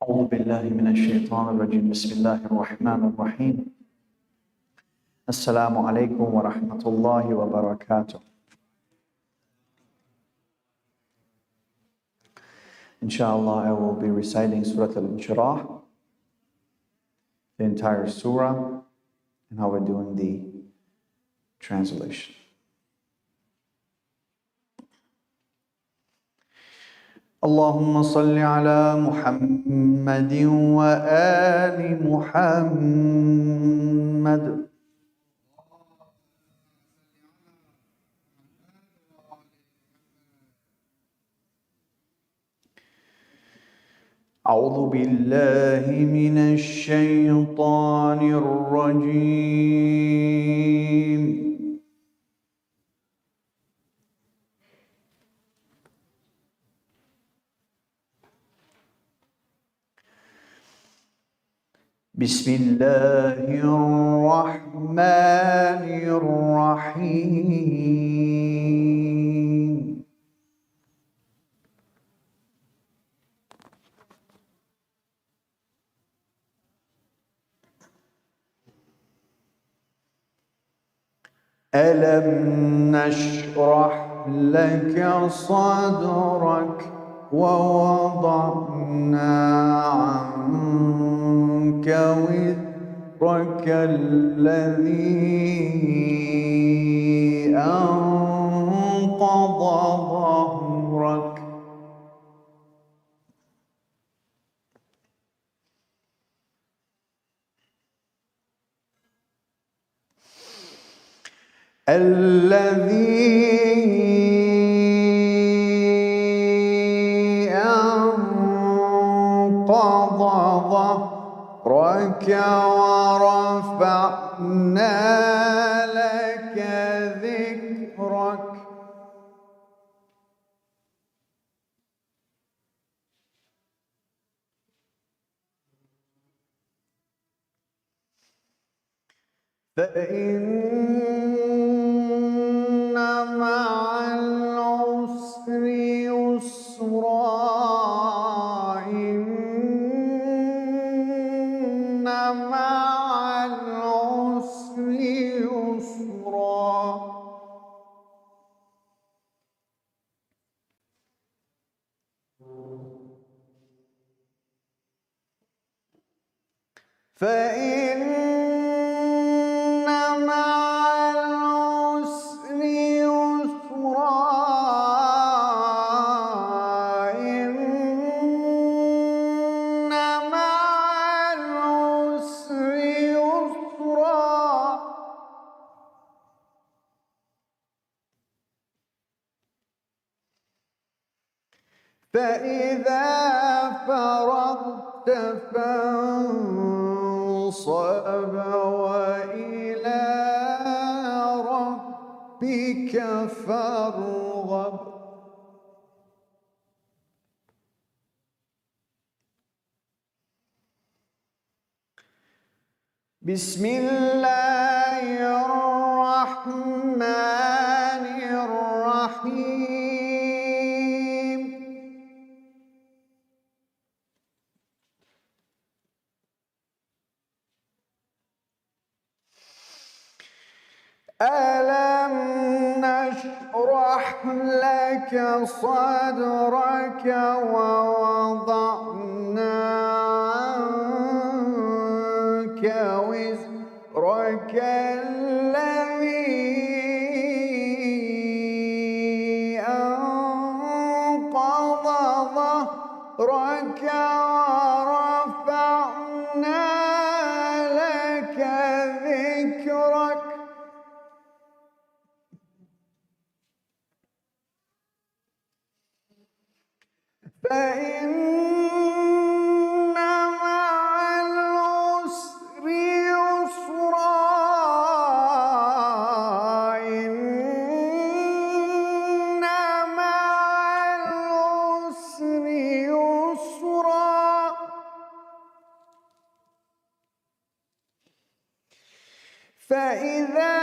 أعوذ بالله من الشيطان الرجيم. بسم الله الرحمن الرحيم. السلام عليكم ورحمة الله وبركاته. Inshallah, I will be reciting Surah Al-Inshirah, the entire surah, and how we're doing the translation. اللهم صل على محمد وآل محمد. أعوذ بالله من الشيطان الرجيم. بسم الله الرحمن الرحيم. ألم نشرح لك صدرك ووضعنا عنك وزرك الذي أنقض ظهرك. الذي أنقض ظهرك ورفعنا لك ذكرك. فإن مع العسر يسرا، إن مع العسر يسرا. فإن فإذا فرغت فانصب وإلى ربك فارغب. بسم الله الرحمن الرحيم. ألم نشرح لك صدرك ووضعنا عنك وزرك الذي أنقض ظهرك ورفعنا لك ذكرك. فإن مع العسر يسرا، إن مع العسر يسرا. فإذا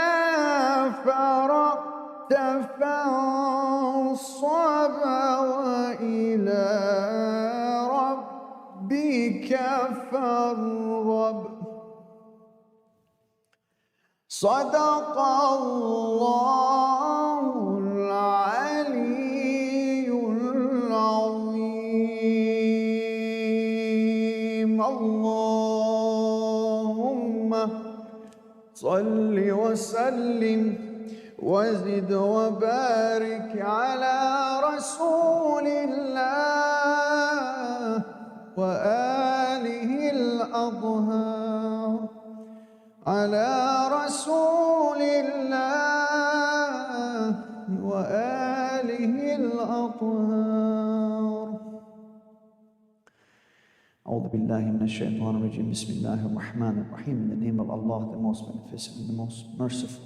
فرغت فانصب وإلى ربك فارغب صدق الله العلي العظيم. اللهم صل وسلم وزد وبارك على رسول الله وآله الأطهار، على رسول الله وآله الأطهار. أعوذ بالله من الشيطان الرجيم. بسم الله الرحمن الرحيم. In the name of Allah, the most beneficent and the most merciful.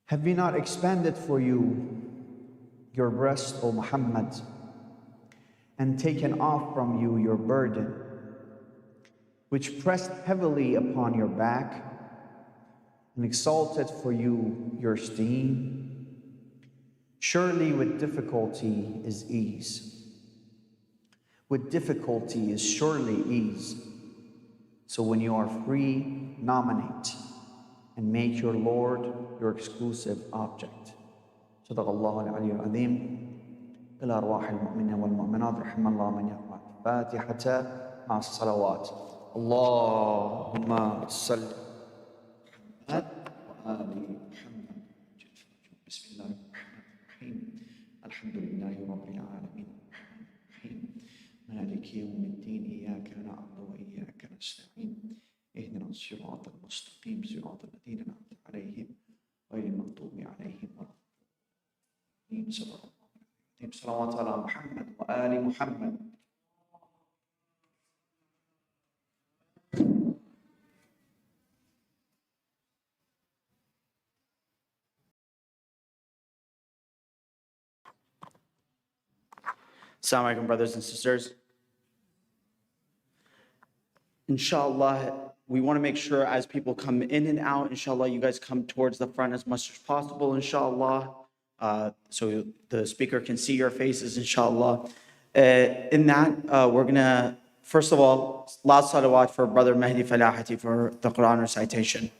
Have we not expanded for you your breast, O Muhammad, and taken off from you your burden, which pressed heavily upon your back, and exalted for you your steam? Surely with difficulty is ease. With difficulty is surely ease. So when you are free, nominate and make your Lord your exclusive object. صدق الله العلي العظيم. إلى أرواح المؤمنين والمؤمنات رحم الله من يقرأ الفاتحة مع الصلوات. اللهم صل على محمد وآل محمد. بسم الله الرحمن الرحيم. الحمد لله رب العالمين الرحمن الرحيم مالك يوم الدين. إياك نعبد وإياك نستعين. اهدنا الصراط المستقيم صراط الذين أنعمت عليهم غير المغضوب عليهم ولا الضالين. صلوات على محمد وآل محمد. Assalamu alaikum, brothers and sisters. Inshallah, we want to make sure as people come in and out, inshallah, you guys come towards the front as much as possible, inshallah, so the speaker can see your faces, inshallah. In that, we're going to, first of all, loud salawat for Brother Mahdi Falahati for the Quran recitation.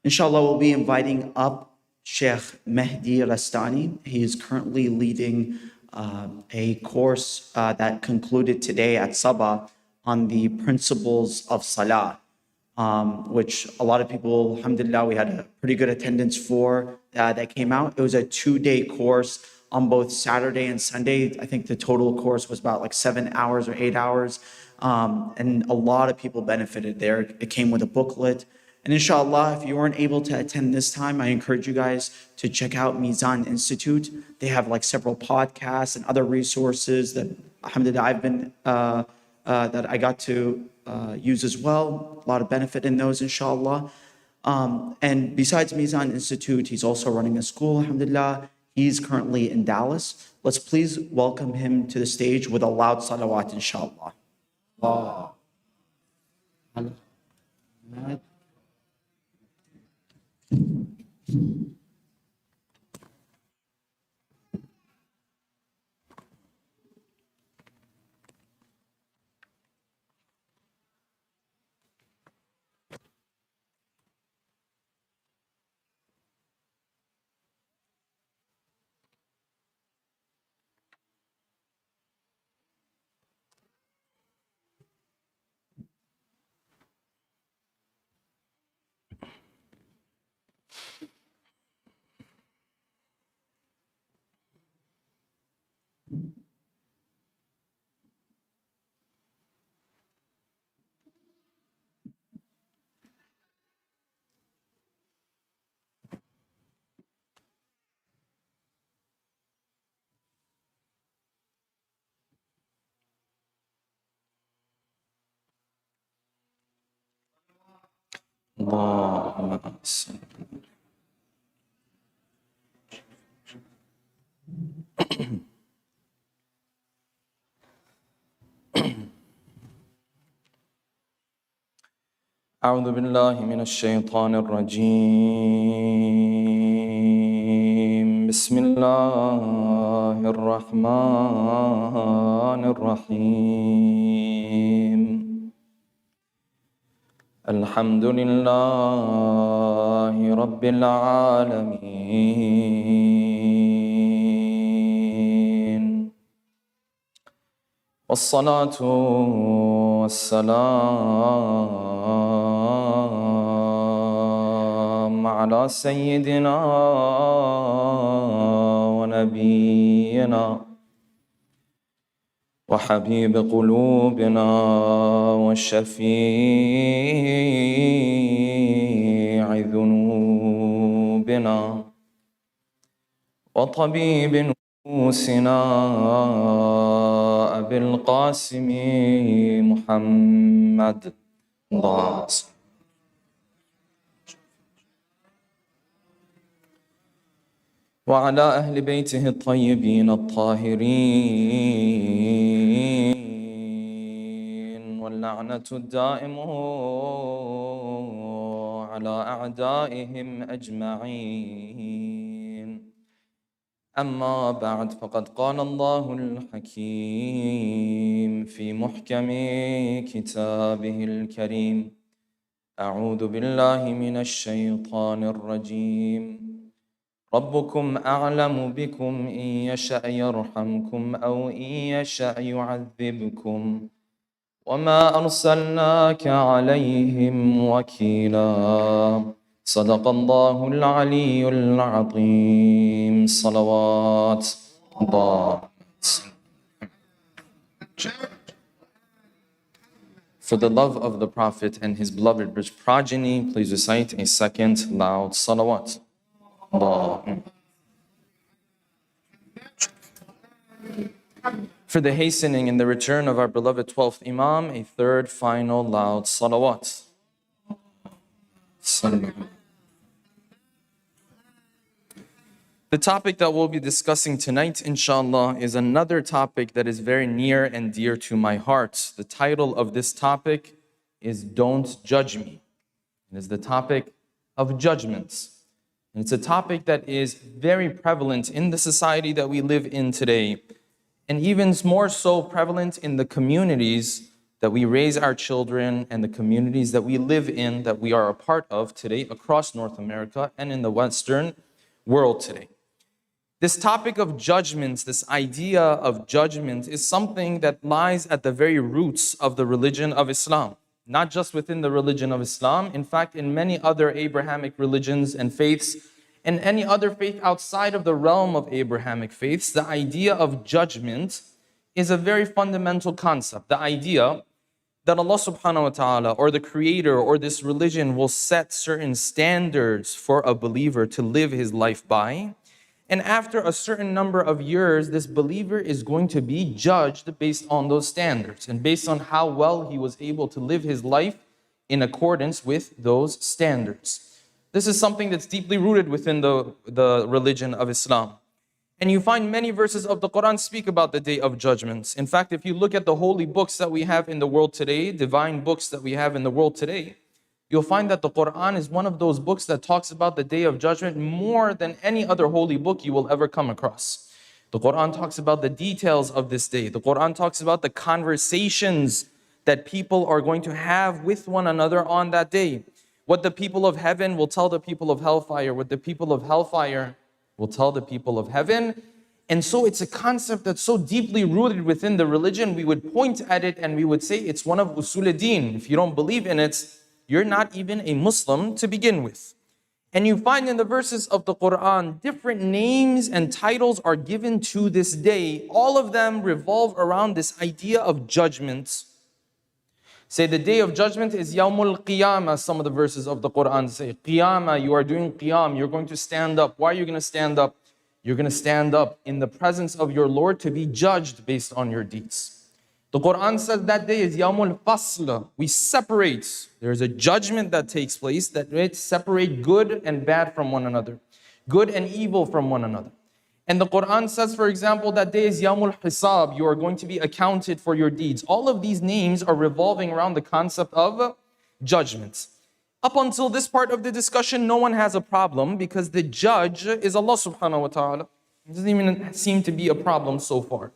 Inshallah, we'll be inviting up Sheikh Mahdi Rastani. He is currently leading a course that concluded today at SABA on the principles of Salah, which a lot of people, alhamdulillah, we had a pretty good attendance for that came out. It was a 2-day course on both Saturday and Sunday. I think the total course was about like 7 hours or 8 hours. And a lot of people benefited there. It came with a booklet. And inshallah, if you weren't able to attend this time, I encourage you guys to check out Mizan Institute. They have like several podcasts and other resources that, alhamdulillah, I've been, that I got to use as well. A lot of benefit in those, inshallah. And besides Mizan Institute, he's also running a school, alhamdulillah. He's currently in Dallas. Let's please welcome him to the stage with a loud salawat, inshallah. Allah. أعوذ بالله من الشيطان الرجيم. بسم الله الرحمن الرحيم الحمد لله رب العالمين والصلاة والسلام على سيدنا ونبينا وحبيب قلوبنا وشفيع ذنوبنا وطبيب نفوسنا أبي القاسم محمد الله وعلى أهل بيته الطيبين الطاهرين واللعنة الدائم على أعدائهم أجمعين أما بعد فقد قال الله الحكيم في محكم كتابه الكريم أعوذ بالله من الشيطان الرجيم ربكم أعلم بكم إن يشأ يرحمكم أو إن يشأ يعذبكم وما أرسلناك عليهم وكيلا صدق الله العلي العظيم صلوات الله. For the love of the Prophet and his beloved rich progeny, please recite a second loud salawat. For the hastening and the return of our beloved 12th Imam, a third final loud salawat. The topic that we'll be discussing tonight, inshallah, is another topic that is very near and dear to my heart. The title of this topic is Don't Judge Me. It is the topic of judgments. And it's a topic that is very prevalent in the society that we live in today, and even more so prevalent in the communities that we raise our children and the communities that we live in, that we are a part of today across North America and in the Western world today. This topic of judgments, this idea of judgment, is something that lies at the very roots of the religion of Islam. Not just within the religion of Islam, in fact, in many other Abrahamic religions and faiths, and any other faith outside of the realm of Abrahamic faiths, the idea of judgment is a very fundamental concept. The idea that Allah subhanahu wa ta'ala, or the creator, or this religion will set certain standards for a believer to live his life by. And after a certain number of years, this believer is going to be judged based on those standards and based on how well he was able to live his life in accordance with those standards. This is something that's deeply rooted within the religion of Islam. And you find many verses of the Quran speak about the day of judgments. In fact, if you look at the holy books that we have in the world today, divine books that we have in the world today, you'll find that the Quran is one of those books that talks about the day of judgment more than any other holy book you will ever come across. The Quran talks about the details of this day. The Quran talks about the conversations that people are going to have with one another on that day. What the people of heaven will tell the people of hellfire, what the people of hellfire will tell the people of heaven. And so it's a concept that's so deeply rooted within the religion, we would point at it and we would say it's one of usul ad-din. If you don't believe in it, you're not even a Muslim to begin with. And you find in the verses of the Quran, different names and titles are given to this day. All of them revolve around this idea of judgment. Say the day of judgment is Yawmul Qiyamah. Some of the verses of the Quran say, Qiyamah, you are doing Qiyam, you're going to stand up. Why are you going to stand up? You're going to stand up in the presence of your Lord to be judged based on your deeds. The Quran says that day is Yawmul Fasl. We separate. There's a judgment that takes place that it separate good and bad from one another, good and evil from one another. And the Quran says, for example, that day is Yawmul Hisab. You are going to be accounted for your deeds. All of these names are revolving around the concept of judgment. Up until this part of the discussion, no one has a problem because the judge is Allah subhanahu wa ta'ala. It doesn't even seem to be a problem so far.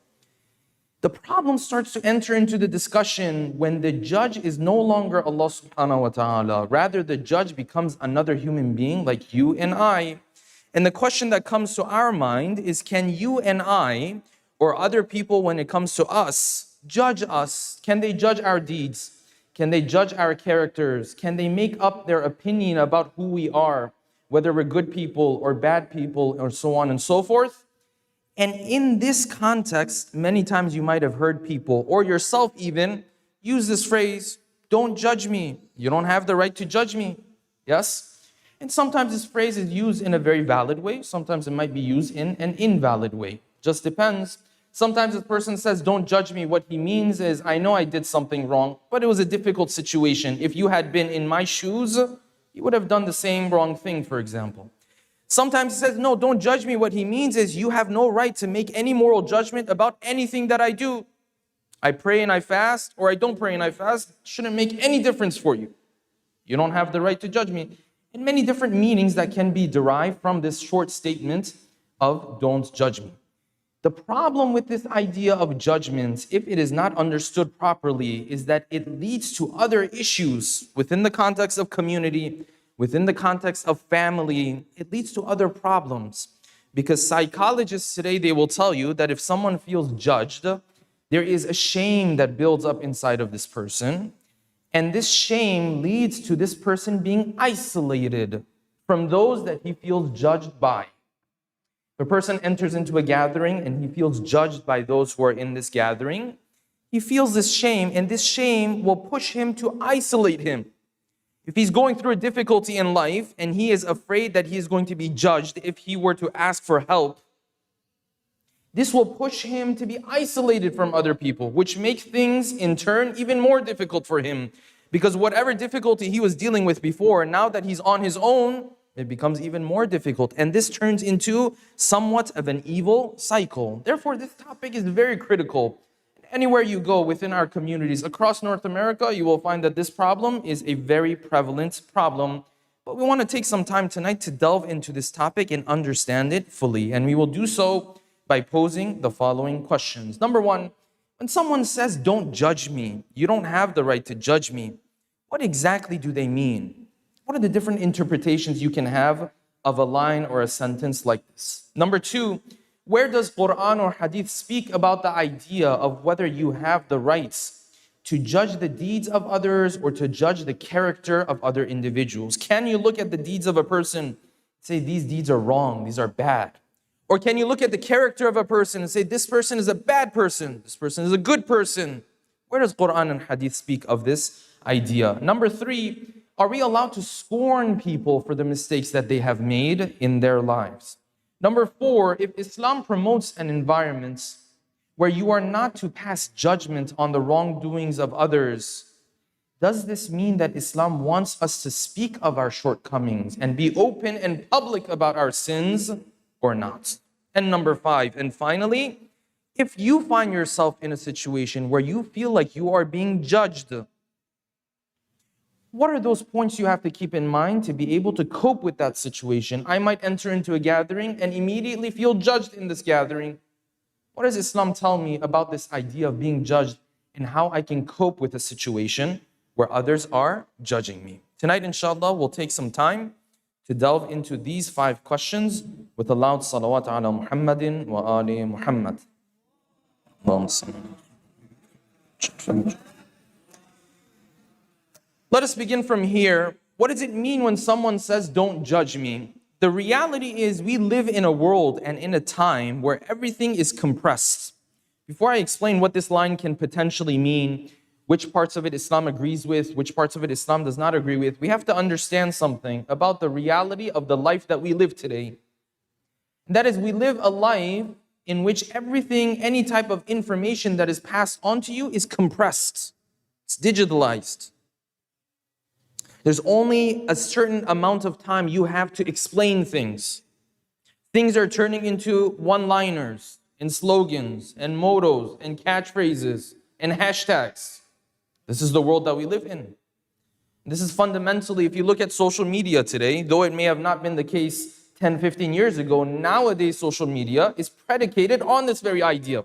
The problem starts to enter into the discussion when the judge is no longer Allah subhanahu wa ta'ala. Rather, the judge becomes another human being like you and I. And the question that comes to our mind is, can you and I, or other people when it comes to us, judge us? Can they judge our deeds? Can they judge our characters? Can they make up their opinion about who we are, whether we're good people or bad people or so on and so forth? And in this context, many times you might have heard people, or yourself even, use this phrase, don't judge me. You don't have the right to judge me. Yes? And sometimes this phrase is used in a very valid way. Sometimes it might be used in an invalid way. Just depends. Sometimes a person says, don't judge me. What he means is, I know I did something wrong, but it was a difficult situation. If you had been in my shoes, you would have done the same wrong thing, for example. Sometimes he says, no, don't judge me. What he means is, you have no right to make any moral judgment about anything that I do. I pray and I fast, or I don't pray and I fast, shouldn't make any difference for you. You don't have the right to judge me. And many different meanings that can be derived from this short statement of don't judge me. The problem with this idea of judgment, if it is not understood properly, is that it leads to other issues within the context of community, within the context of family. It leads to other problems. Because psychologists today, they will tell you that if someone feels judged, there is a shame that builds up inside of this person. And this shame leads to this person being isolated from those that he feels judged by. If a person enters into a gathering and he feels judged by those who are in this gathering, he feels this shame, and this shame will push him to isolate him. If he's going through a difficulty in life and he is afraid that he is going to be judged if he were to ask for help, this will push him to be isolated from other people, which makes things in turn even more difficult for him. Because whatever difficulty he was dealing with before, now that he's on his own, it becomes even more difficult. And this turns into somewhat of an evil cycle. Therefore, this topic is very critical. Anywhere you go within our communities across North America, you will find that this problem is a very prevalent problem. But we want to take some time tonight to delve into this topic and understand it fully. And we will do so by posing the following questions. Number one, when someone says, don't judge me, you don't have the right to judge me, what exactly do they mean? What are the different interpretations you can have of a line or a sentence like this? Number two, where does Quran or Hadith speak about the idea of whether you have the rights to judge the deeds of others or to judge the character of other individuals? Can you look at the deeds of a person and say, these deeds are wrong, these are bad? Or can you look at the character of a person and say, this person is a bad person, this person is a good person? Where does Quran and Hadith speak of this idea? Number three, are we allowed to scorn people for the mistakes that they have made in their lives? Number four, if Islam promotes an environment where you are not to pass judgment on the wrongdoings of others, does this mean that Islam wants us to speak of our shortcomings and be open and public about our sins or not? And number five, and finally, if you find yourself in a situation where you feel like you are being judged, what are those points you have to keep in mind to be able to cope with that situation? I might enter into a gathering and immediately feel judged in this gathering. What does Islam tell me about this idea of being judged and how I can cope with a situation where others are judging me? Tonight, inshallah, we'll take some time to delve into these 5 questions with a loud salawat ala Muhammadin wa ali Muhammad. Let us begin from here. What does it mean when someone says, don't judge me? The reality is we live in a world and in a time where everything is compressed. Before I explain what this line can potentially mean, which parts of it Islam agrees with, which parts of it Islam does not agree with, we have to understand something about the reality of the life that we live today. And that is, we live a life in which everything, any type of information that is passed on to you is compressed. It's digitalized. There's only a certain amount of time you have to explain things. Things are turning into one-liners and slogans and mottos and catchphrases and hashtags. This is the world that we live in. This is fundamentally, if you look at social media today, though it may have not been the case 10, 15 years ago, nowadays social media is predicated on this very idea.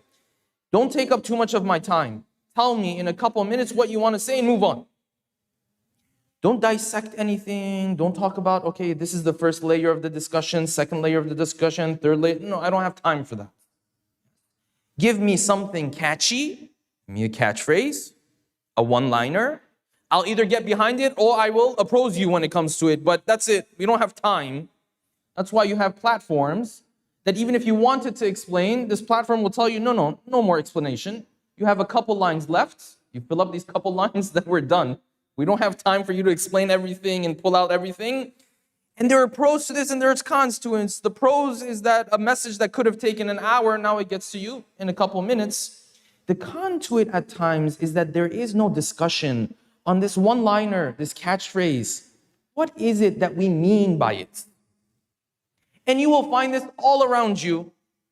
Don't take up too much of my time. Tell me in a couple of minutes what you want to say and move on. Don't dissect anything. Don't talk about, okay, this is the first layer of the discussion, second layer of the discussion, third layer. No, I don't have time for that. Give me something catchy, give me a catchphrase, a one-liner. I'll either get behind it or I will oppose you when it comes to it, but that's it. We don't have time. That's why you have platforms that even if you wanted to explain, this platform will tell you, no more explanation. You have a couple lines left. You fill up these couple lines, then we're done. We don't have time for you to explain everything and pull out everything. And there are pros to this and there's cons to it. The pros is that a message that could have taken an hour, now it gets to you in a couple minutes. The con to it at times is that there is no discussion on this one-liner, this catchphrase. What is it that we mean by it? And you will find this all around you.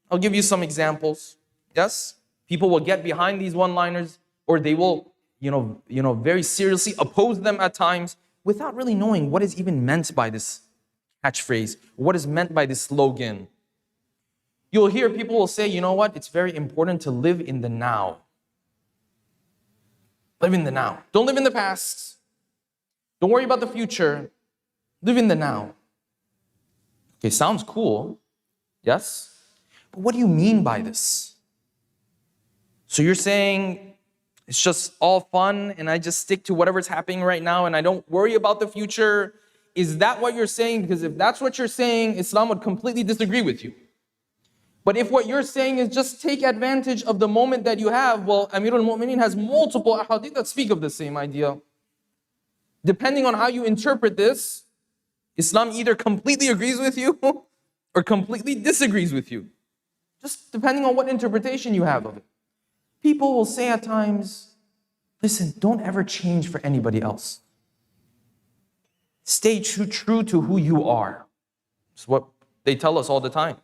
I'll give you some examples. Yes? People will get behind these one-liners, or they will, very seriously oppose them at times without really knowing what is even meant by this catchphrase, what is meant by this slogan. You'll hear people will say, you know what? It's very important to live in the now. Live in the now. Don't live in the past. Don't worry about the future. Live in the now. Okay, sounds cool. Yes? But what do you mean by this? So you're saying it's just all fun and I just stick to whatever's happening right now and I don't worry about the future? Is that what you're saying? Because if that's what you're saying, Islam would completely disagree with you. But if what you're saying is just take advantage of the moment that you have, well, Amirul Mu'mineen has multiple ahadith that speak of the same idea. Depending on how you interpret this, Islam either completely agrees with you or completely disagrees with you. Just depending on what interpretation you have of it. People will say at times, listen, don't ever change for anybody else. Stay true to who you are. It's what they tell us all the time.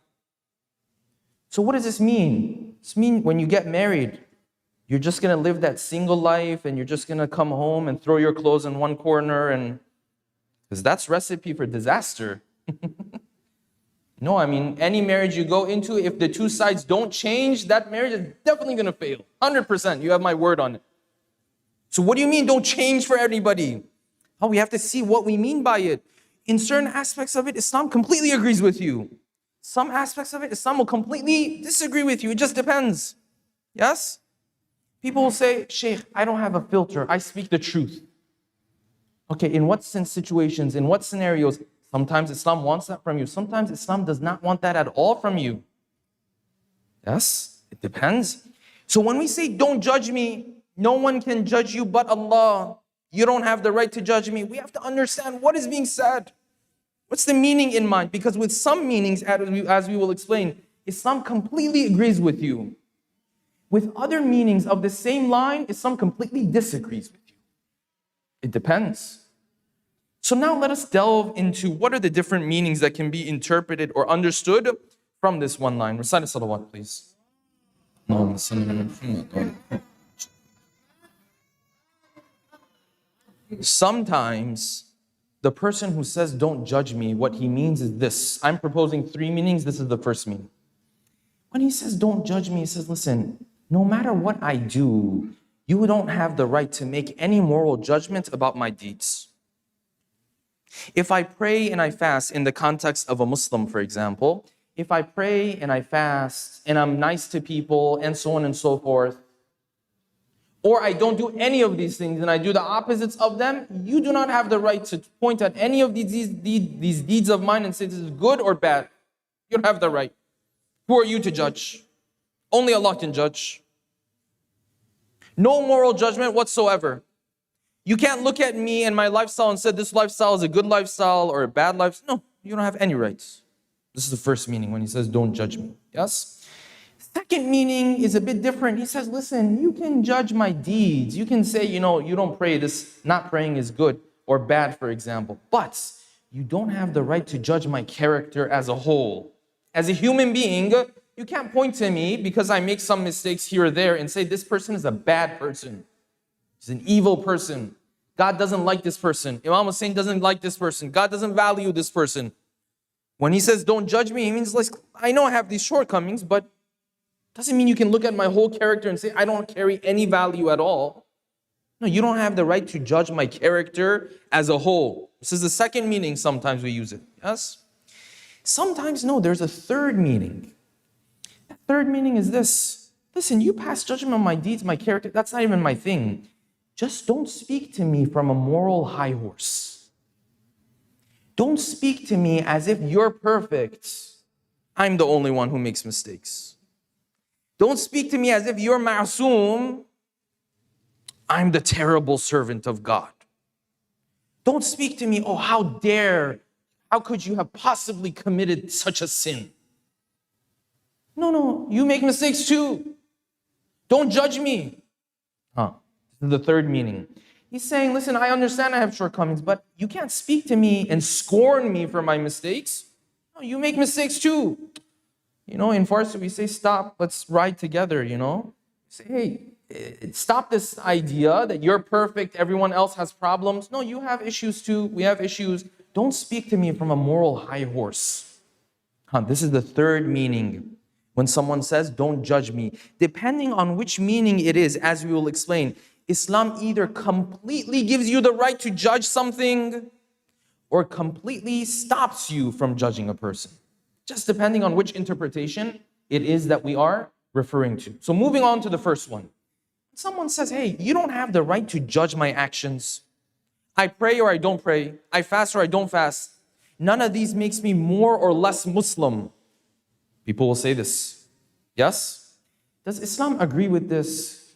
So what does this mean? This means when you get married, you're just going to live that single life and you're just going to come home and throw your clothes in one corner, and because that's recipe for disaster. No, any marriage you go into, if the two sides don't change, that marriage is definitely going to fail. 100%. You have my word on it. So what do you mean don't change for everybody? Oh, we have to see what we mean by it. In certain aspects of it, Islam completely agrees with you. Some aspects of it, Islam will completely disagree with you. It just depends. Yes? People will say, Sheikh, I don't have a filter. I speak the truth. Okay, in what situations, in what scenarios? Sometimes Islam wants that from you. Sometimes Islam does not want that at all from you. Yes, it depends. So when we say, don't judge me, no one can judge you but Allah. You don't have the right to judge me. We have to understand what is being said. What's the meaning in mind? Because with some meanings, as we will explain, Islam completely agrees with you. With other meanings of the same line, Islam completely disagrees with you. It depends. So now let us delve into what are the different meanings that can be interpreted or understood from this one line. Recite a salawat, please. Sometimes the person who says, don't judge me, what he means is this. I'm proposing three meanings. This is the first meaning. When he says, don't judge me, he says, listen, no matter what I do, you don't have the right to make any moral judgment about my deeds. If I pray and I fast in the context of a Muslim, for example, if I pray and I fast and I'm nice to people and so on and so forth, or I don't do any of these things and I do the opposites of them, you do not have the right to point at any of these deeds of mine and say this is good or bad. You don't have the right. Who are you to judge? Only Allah can judge. No moral judgment whatsoever. You can't look at me and my lifestyle and say this lifestyle is a good lifestyle or a bad lifestyle. No, you don't have any rights. This is the first meaning when he says, don't judge me. Yes? Second meaning is a bit different. He says, listen, you can judge my deeds. You can say, you don't pray, this not praying is good or bad, for example. But you don't have the right to judge my character as a whole. As a human being, you can't point to me because I make some mistakes here or there and say this person is a bad person. He's an evil person. God doesn't like this person. Imam Hussein doesn't like this person. God doesn't value this person. When he says, don't judge me, he means, like, I know I have these shortcomings, but doesn't mean you can look at my whole character and say, I don't carry any value at all. No, you don't have the right to judge my character as a whole. This is the second meaning sometimes we use it. Yes? Sometimes, no, there's a third meaning. The third meaning is this. Listen, you pass judgment on my deeds, my character, that's not even my thing. Just don't speak to me from a moral high horse. Don't speak to me as if you're perfect. I'm the only one who makes mistakes. Don't speak to me as if you're ma'soom. I'm the terrible servant of God. Don't speak to me, oh, how could you have possibly committed such a sin? No, you make mistakes too. Don't judge me. This is the third meaning. He's saying, listen, I understand I have shortcomings, but you can't speak to me and scorn me for my mistakes. No, you make mistakes too. In Farsi we say, stop, let's ride together, Say, hey, stop this idea that you're perfect, everyone else has problems. No, you have issues too, we have issues. Don't speak to me from a moral high horse. This is the third meaning. When someone says, don't judge me, depending on which meaning it is, as we will explain, Islam either completely gives you the right to judge something or completely stops you from judging a person. Just depending on which interpretation it is that we are referring to. So moving on to the first one. Someone says, hey, you don't have the right to judge my actions. I pray or I don't pray. I fast or I don't fast. None of these makes me more or less Muslim. People will say this. Yes? Does Islam agree with this?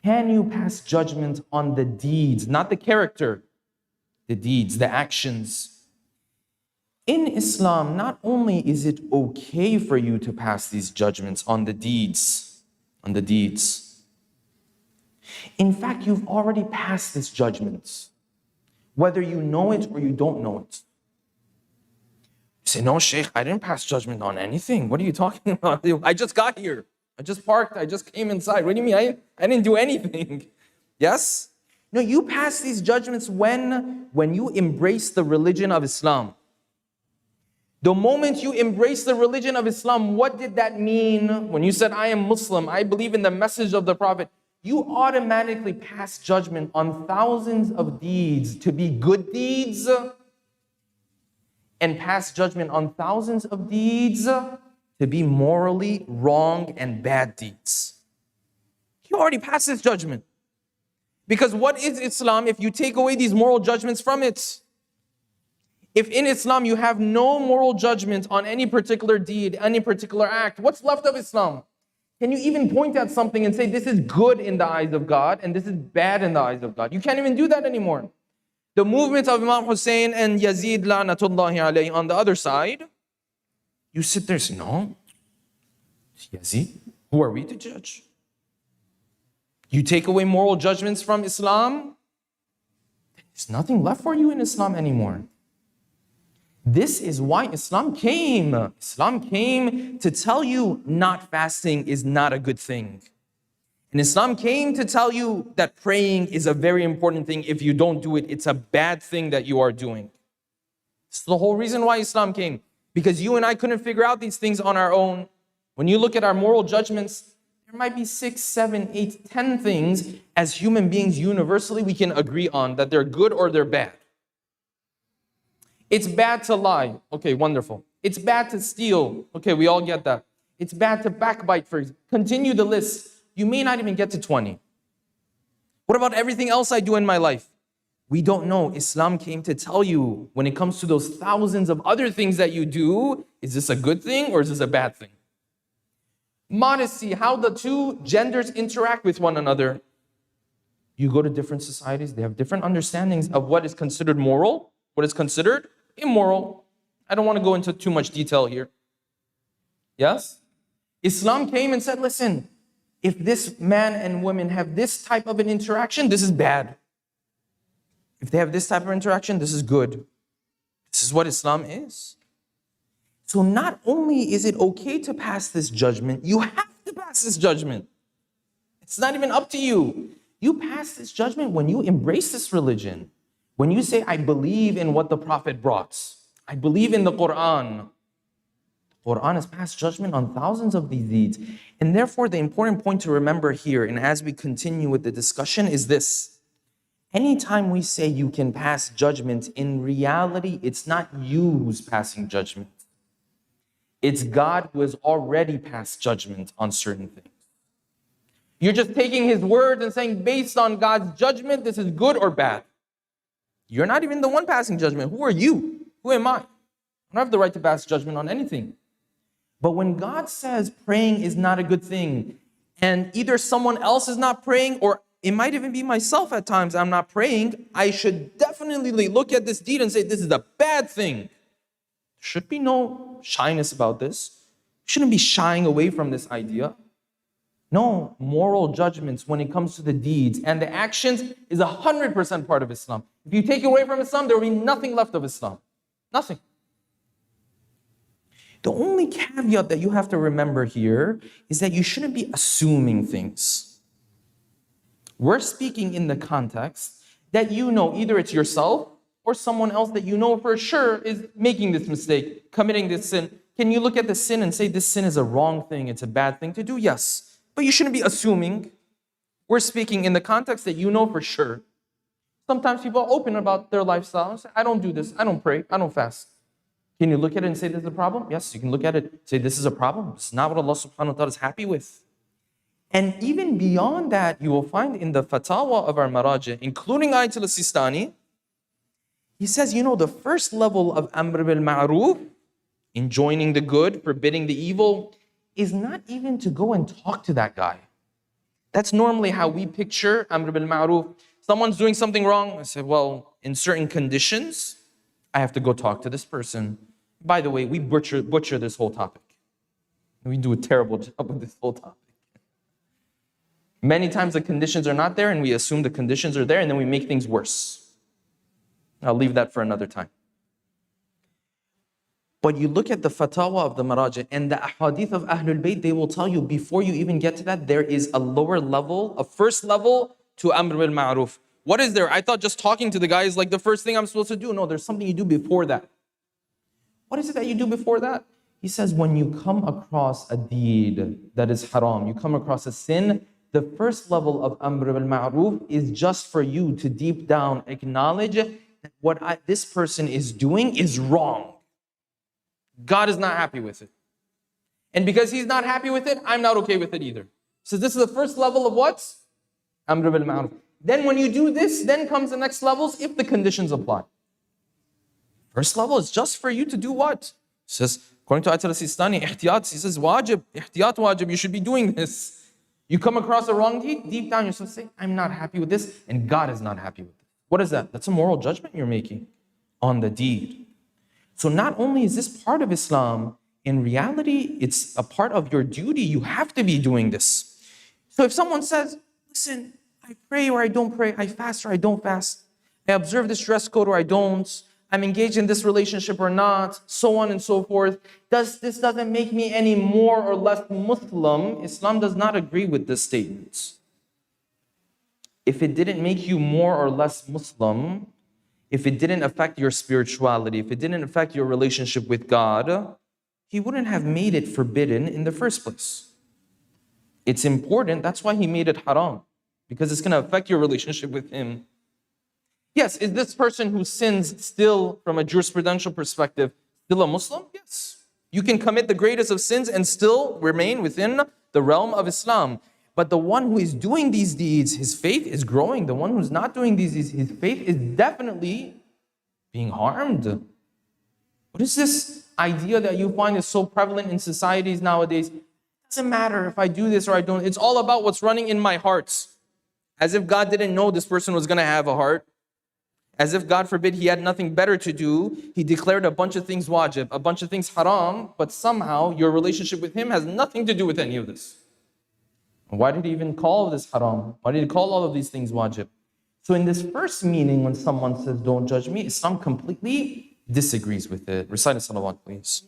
Can you pass judgment on the deeds, not the character, the deeds, the actions? In Islam, not only is it okay for you to pass these judgments on the deeds, in fact, you've already passed this judgment, whether you know it or you don't know it. You say, no, Sheikh, I didn't pass judgment on anything. What are you talking about? I just got here. I just parked. I just came inside. What do you mean? I didn't do anything. Yes? No, you pass these judgments when you embrace the religion of Islam. The moment you embrace the religion of Islam, what did that mean? When you said, I am Muslim, I believe in the message of the Prophet, you automatically pass judgment on thousands of deeds to be good deeds and pass judgment on thousands of deeds to be morally wrong and bad deeds. You already passed this judgment. Because what is Islam if you take away these moral judgments from it? If in Islam you have no moral judgment on any particular deed, any particular act, what's left of Islam? Can you even point at something and say this is good in the eyes of God and this is bad in the eyes of God? You can't even do that anymore. The movement of Imam Hussein and Yazid La'natullahi alayhi on the other side, you sit there and say, no, Yazid, who are we to judge? You take away moral judgments from Islam, there's nothing left for you in Islam anymore. This is why Islam came. Islam came to tell you not fasting is not a good thing. And Islam came to tell you that praying is a very important thing. If you don't do it, it's a bad thing that you are doing. It's the whole reason why Islam came. Because you and I couldn't figure out these things on our own. When you look at our moral judgments, there might be 6, 7, 8, 10 things as human beings universally we can agree on that they're good or they're bad. It's bad to lie. Okay, wonderful. It's bad to steal. Okay, we all get that. It's bad to backbite, for example. Continue the list. You may not even get to 20. What about everything else I do in my life? We don't know. Islam came to tell you when it comes to those thousands of other things that you do, is this a good thing or is this a bad thing? Modesty, how the two genders interact with one another. You go to different societies, they have different understandings of what is considered moral, what is considered immoral. I don't want to go into too much detail here. Yes? Islam came and said, listen, if this man and woman have this type of an interaction, this is bad. If they have this type of interaction, this is good. This is what Islam is. So not only is it okay to pass this judgment, you have to pass this judgment. It's not even up to you. You pass this judgment when you embrace this religion. When you say, I believe in what the Prophet brought. I believe in the Quran. The Quran has passed judgment on thousands of these deeds. And therefore, the important point to remember here, and as we continue with the discussion, is this. Anytime we say you can pass judgment, in reality, it's not you who's passing judgment. It's God who has already passed judgment on certain things. You're just taking his words and saying, based on God's judgment, this is good or bad. You're not even the one passing judgment. Who are you? Who am I? I don't have the right to pass judgment on anything. But when God says praying is not a good thing, and either someone else is not praying, or it might even be myself at times, I'm not praying, I should definitely look at this deed and say, this is a bad thing. There should be no shyness about this. You shouldn't be shying away from this idea. No, moral judgments when it comes to the deeds and the actions is 100% part of Islam. If you take it away from Islam, there will be nothing left of Islam. Nothing. The only caveat that you have to remember here is that you shouldn't be assuming things. We're speaking in the context that you know either it's yourself or someone else that you know for sure is making this mistake, committing this sin. Can you look at the sin and say this sin is a wrong thing, it's a bad thing to do? Yes. But you shouldn't be assuming. We're speaking in the context that you know for sure. Sometimes people are open about their lifestyle and say, I don't do this, I don't pray, I don't fast. Can you look at it and say this is a problem? Yes, you can look at it, say this is a problem. It's not what Allah subhanahu wa ta'ala is happy with. And even beyond that, you will find in the fatwa of our maraji, including Ayatul Sistani, he says, you know, the first level of Amr bil Ma'ruf, enjoining the good, forbidding the evil, is not even to go and talk to that guy. That's normally how we picture Amr bil Ma'ruf. Someone's doing something wrong. I say, well, in certain conditions, I have to go talk to this person. By the way, we butcher this whole topic. We do a terrible job of this whole topic. Many times the conditions are not there and we assume the conditions are there and then we make things worse. I'll leave that for another time. But you look at the fatwa of the Maraji and the ahadith of Ahlul Bayt, they will tell you before you even get to that, there is a lower level, a first level to Amr bil Ma'ruf. What is there? I thought just talking to the guy is like the first thing I'm supposed to do. No, there's something you do before that. What is it that you do before that? He says when you come across a deed that is haram, you come across a sin, the first level of Amr bil Ma'ruf is just for you to deep down acknowledge that what this person is doing is wrong. God is not happy with it. And because he's not happy with it, I'm not okay with it either. So this is the first level of what? Amr bil Ma'ruf. Then when you do this, then comes the next levels if the conditions apply. First level is just for you to do what? He says, according to Ayatul Sistani, ihtiyat, he says, wajib, ihtiyat wajib, you should be doing this. You come across a wrong deed, deep down you're supposed to say, I'm not happy with this, and God is not happy with it. What is that? That's a moral judgment you're making on the deed. So not only is this part of Islam, in reality, it's a part of your duty. You have to be doing this. So if someone says, listen, I pray or I don't pray, I fast or I don't fast, I observe this dress code or I don't, I'm engaged in this relationship or not, so on and so forth. This doesn't make me any more or less Muslim. Islam does not agree with this statement. If it didn't make you more or less Muslim, if it didn't affect your spirituality, if it didn't affect your relationship with God, he wouldn't have made it forbidden in the first place. It's important, that's why he made it haram, because it's going to affect your relationship with him. Yes, is this person who sins still, from a jurisprudential perspective, still a Muslim? Yes. You can commit the greatest of sins and still remain within the realm of Islam. But the one who is doing these deeds, his faith is growing. The one who's not doing these deeds, his faith is definitely being harmed. What is this idea that you find is so prevalent in societies nowadays? It doesn't matter if I do this or I don't. It's all about what's running in my heart. As if God didn't know this person was going to have a heart. As if, God forbid, he had nothing better to do. He declared a bunch of things wajib, a bunch of things haram, but somehow your relationship with him has nothing to do with any of this. Why did he even call this haram? Why did he call all of these things wajib? So in this first meaning, when someone says, don't judge me, Islam completely disagrees with it. Recite a salawat, please.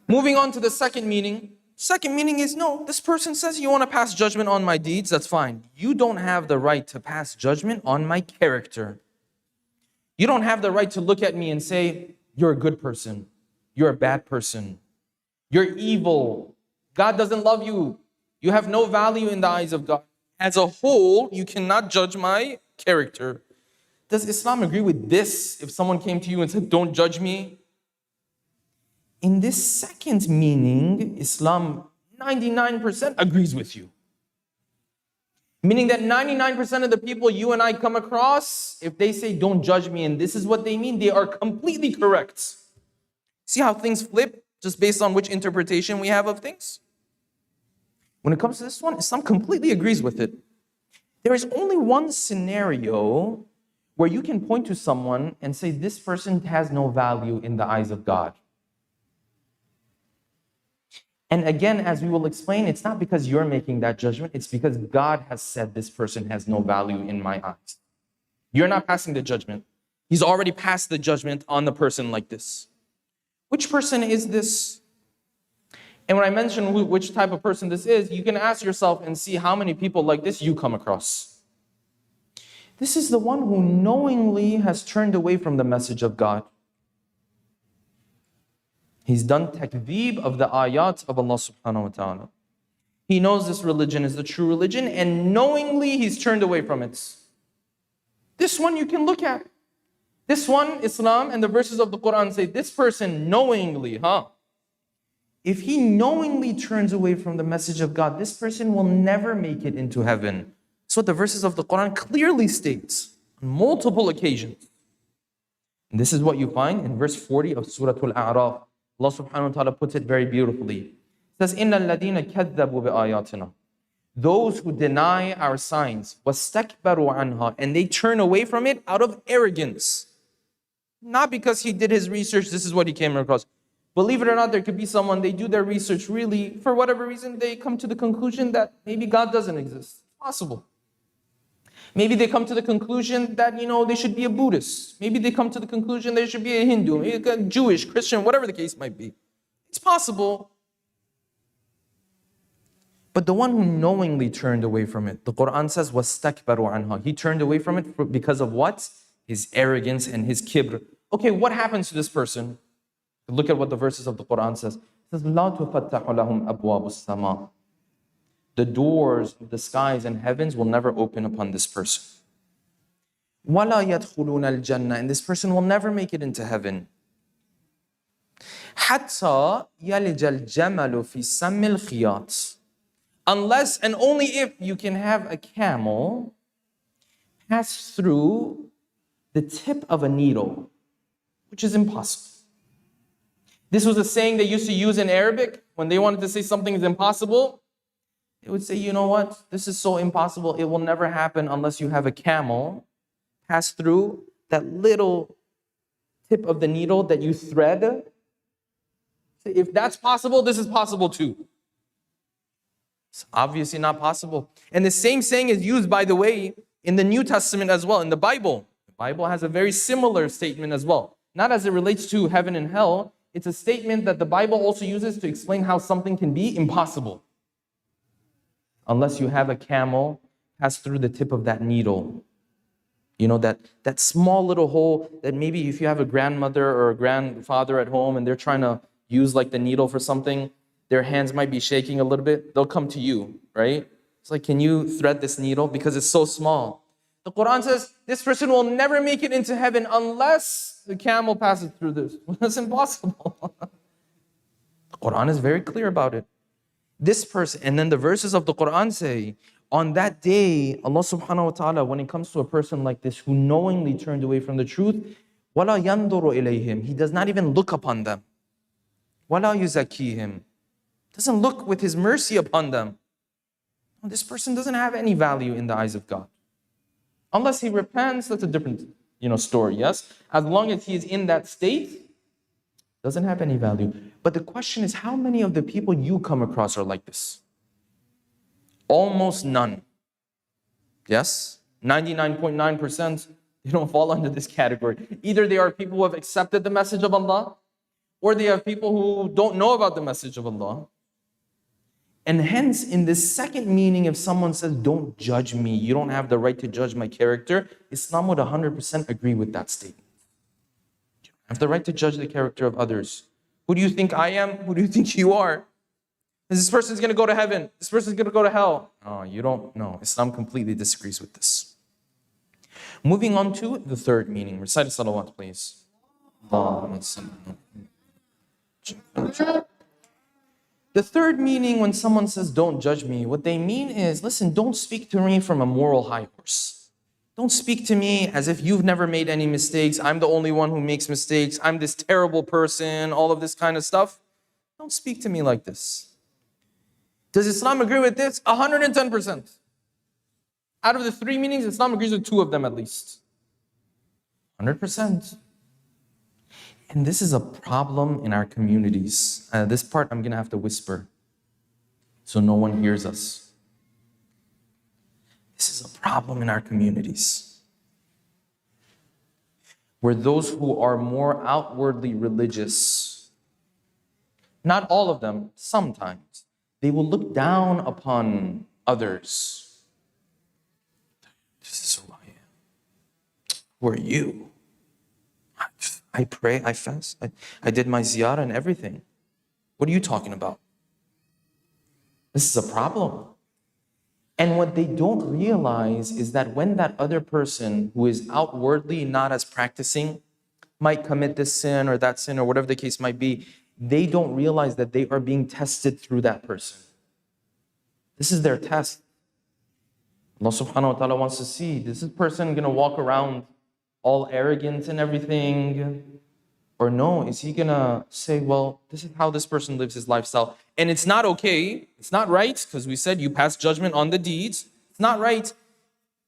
Moving on to the second meaning. Second meaning is, no, this person says you want to pass judgment on my deeds, that's fine. You don't have the right to pass judgment on my character. You don't have the right to look at me and say, you're a good person, you're a bad person, you're evil, God doesn't love you, you have no value in the eyes of God. As a whole, you cannot judge my character. Does Islam agree with this if someone came to you and said, don't judge me? In this second meaning, Islam 99% agrees with you. Meaning that 99% of the people you and I come across, if they say, don't judge me, and this is what they mean, they are completely correct. See how things flip just based on which interpretation we have of things? When it comes to this one, Islam completely agrees with it. There is only one scenario where you can point to someone and say, this person has no value in the eyes of God. And again, as we will explain, it's not because you're making that judgment, it's because God has said this person has no value in my eyes. You're not passing the judgment. He's already passed the judgment on the person like this. Which person is this? And when I mention which type of person this is, you can ask yourself and see how many people like this you come across. This is the one who knowingly has turned away from the message of God. He's done takdeeb of the ayat of Allah subhanahu wa ta'ala. He knows this religion is the true religion and knowingly he's turned away from it. This one you can look at. This one, Islam and the verses of the Quran say, this person knowingly, if he knowingly turns away from the message of God, this person will never make it into heaven. That's what the verses of the Quran clearly states on multiple occasions. And this is what you find in verse 40 of Surah Al-A'raf. Allah subhanahu wa ta'ala puts it very beautifully. It says, إِنَّ الَّذِينَ كَذَّبُوا بِآيَاتِنَا. Those who deny our signs, وَاسْتَكْبَرُوا عَنْهَا, and they turn away from it out of arrogance. Not because he did his research, this is what he came across. Believe it or not, there could be someone, they do their research really, for whatever reason, they come to the conclusion that maybe God doesn't exist. It's possible. Maybe they come to the conclusion that, they should be a Buddhist. Maybe they come to the conclusion they should be a Hindu, maybe a Jewish, Christian, whatever the case might be. It's possible. But the one who knowingly turned away from it, the Quran says, وَاسْتَكْبَرُوا عَنْهَا. He turned away from it because of what? His arrogance and his kibr. Okay, what happens to this person? Look at what the verses of the Quran says. It says, لَا تُفَتَّحُ لَهُمْ أَبْوَابُ السَّمَاءِ. The doors of the skies and heavens will never open upon this person. وَلَا يَدْخُلُونَ الْجَنَّةِ. And this person will never make it into heaven. حَتَّى يَلِجَ الْجَمَلُ فِي سَمِّ الْخِيَاطِ. Unless and only if you can have a camel pass through the tip of a needle, which is impossible. This was a saying they used to use in Arabic when they wanted to say something is impossible. They would say, you know what, this is so impossible, it will never happen unless you have a camel pass through that little tip of the needle that you thread. If that's possible, this is possible too. It's obviously not possible. And the same saying is used, by the way, in the New Testament as well, in the Bible. The Bible has a very similar statement as well. Not as it relates to heaven and hell. It's a statement that the Bible also uses to explain how something can be impossible. Unless you have a camel pass through the tip of that needle. That small little hole that maybe if you have a grandmother or a grandfather at home and they're trying to use like the needle for something, their hands might be shaking a little bit, they'll come to you, right? It's like, can you thread this needle? Because it's so small. The Quran says, this person will never make it into heaven unless the camel passes through this. That's impossible. The Quran is very clear about it. This person, and then the verses of the Quran say, on that day, Allah subhanahu wa ta'ala, when it comes to a person like this who knowingly turned away from the truth, وَلَا يَنْظُرُ إِلَيْهِمْ. He does not even look upon them. وَلَا يُزَكِّيهِمْ. Doesn't look with his mercy upon them. This person doesn't have any value in the eyes of God. Unless he repents, that's a different story, yes? As long as he is in that state, doesn't have any value. But the question is, how many of the people you come across are like this? Almost none. Yes? 99.9%, they don't fall under this category. Either they are people who have accepted the message of Allah, or they are people who don't know about the message of Allah. And hence, in this second meaning, if someone says, don't judge me, you don't have the right to judge my character, Islam would 100% agree with that statement. You don't have the right to judge the character of others. Who do you think I am? Who do you think you are? This person's going to go to heaven. This person's going to go to hell. Oh, you don't know. Islam completely disagrees with this. Moving on to the third meaning. Recite a salawat, please. The third meaning when someone says, don't judge me, what they mean is, listen, don't speak to me from a moral high horse. Don't speak to me as if you've never made any mistakes. I'm the only one who makes mistakes. I'm this terrible person, all of this kind of stuff. Don't speak to me like this. Does Islam agree with this? 110%. Out of the three meanings, Islam agrees with two of them at least. 100%. And this is a problem in our communities. This part I'm going to have to whisper so no one hears us. This is a problem in our communities, where those who are more outwardly religious, not all of them, sometimes, they will look down upon others. This is who I am. Who are you? I pray, I fast, I did my ziyarah and everything. What are you talking about? This is a problem. And what they don't realize is that when that other person who is outwardly not as practicing might commit this sin or that sin or whatever the case might be, they don't realize that they are being tested through that person. This is their test. Allah subhanahu wa ta'ala wants to see, is this person going to walk around all arrogant and everything? Or no, is he going to say, well, this is how this person lives his lifestyle. And it's not okay. It's not right, because we said you pass judgment on the deeds. It's not right.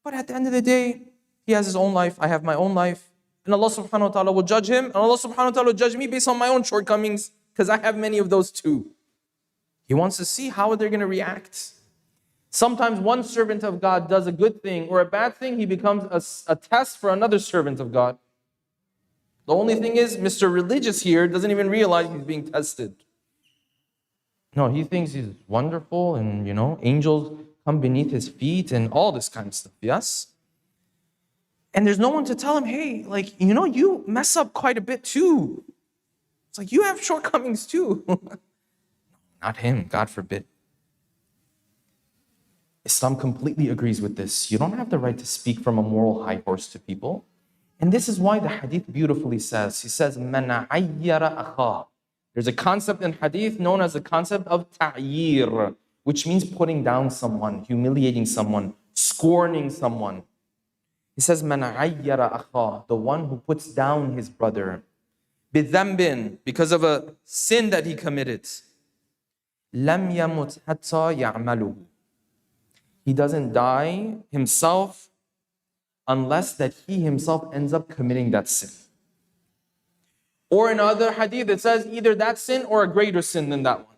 But at the end of the day, he has his own life. I have my own life. And Allah subhanahu wa ta'ala will judge him. And Allah subhanahu wa ta'ala will judge me based on my own shortcomings, because I have many of those too. He wants to see how they're going to react. Sometimes one servant of God does a good thing or a bad thing, he becomes a test for another servant of God. The only thing is, Mr. Religious here doesn't even realize he's being tested. No, he thinks he's wonderful and, angels come beneath his feet and all this kind of stuff, yes? And there's no one to tell him, hey, you mess up quite a bit too. It's like, you have shortcomings too. Not him, God forbid. Islam completely agrees with this. You don't have the right to speak from a moral high horse to people. And this is why the hadith beautifully says, he says, مَنْ عَيَّرَ أَخَاهُ. There's a concept in hadith known as the concept of ta'yir, which means putting down someone, humiliating someone, scorning someone. He says, مَنْ عَيَّرَ أَخَاهُ, the one who puts down his brother, بِذَنْبٍ, because of a sin that he committed. لَمْ يَمُتْ حَتَّى يَعْمَلُهُ. He doesn't die himself unless that he himself ends up committing that sin. Or in other hadith, it says either that sin or a greater sin than that one.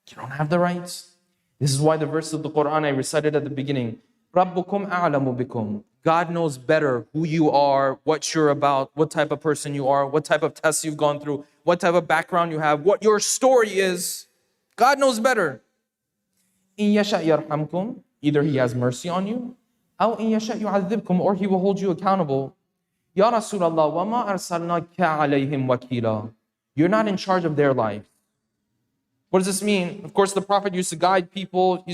You don't have the rights. This is why the verse of the Quran I recited at the beginning, رَبُّكُمْ أَعْلَمُ بِكُمْ. God knows better who you are, what you're about, what type of person you are, what type of tests you've gone through, what type of background you have, what your story is. God knows better. إِن يَشَأْ يَرْحَمْكُمْ. Either he has mercy on you, أو إن يشاء يعذبكم, or he will hold you accountable. Ya Rasulullah, وَمَا أَرْسَلْنَاكَ عَلَيْهِمْ وَكِيلًا. You're not in charge of their lives. What does this mean? Of course, the Prophet used to guide people,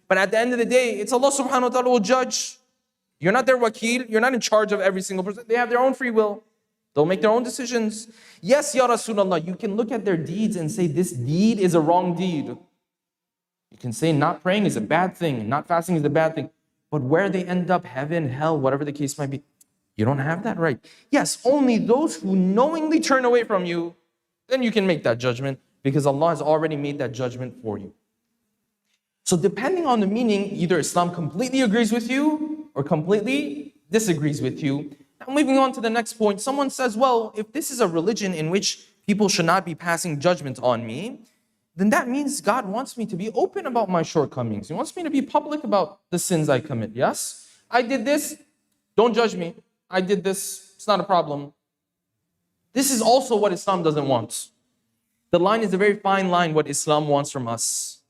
but at the end of the day, it's Allah subhanahu wa ta'ala will judge. You're not their wakil, you're not in charge of every single person. They have their own free will. They'll make their own decisions. Yes, Ya Rasulullah, you can look at their deeds and say this deed is a wrong deed. You can say not praying is a bad thing, not fasting is a bad thing. But where they end up, heaven, hell, whatever the case might be, you don't have that right. Yes, only those who knowingly turn away from you, then you can make that judgment, because Allah has already made that judgment for you. So depending on the meaning, either Islam completely agrees with you or completely disagrees with you. Now moving on to the next point, someone says, well, if this is a religion in which people should not be passing judgment on me, then that means God wants me to be open about my shortcomings. He wants me to be public about the sins I commit. Yes, I did this, don't judge me. I did this, it's not a problem. This is also what Islam doesn't want. The line is a very fine line, what Islam wants from us.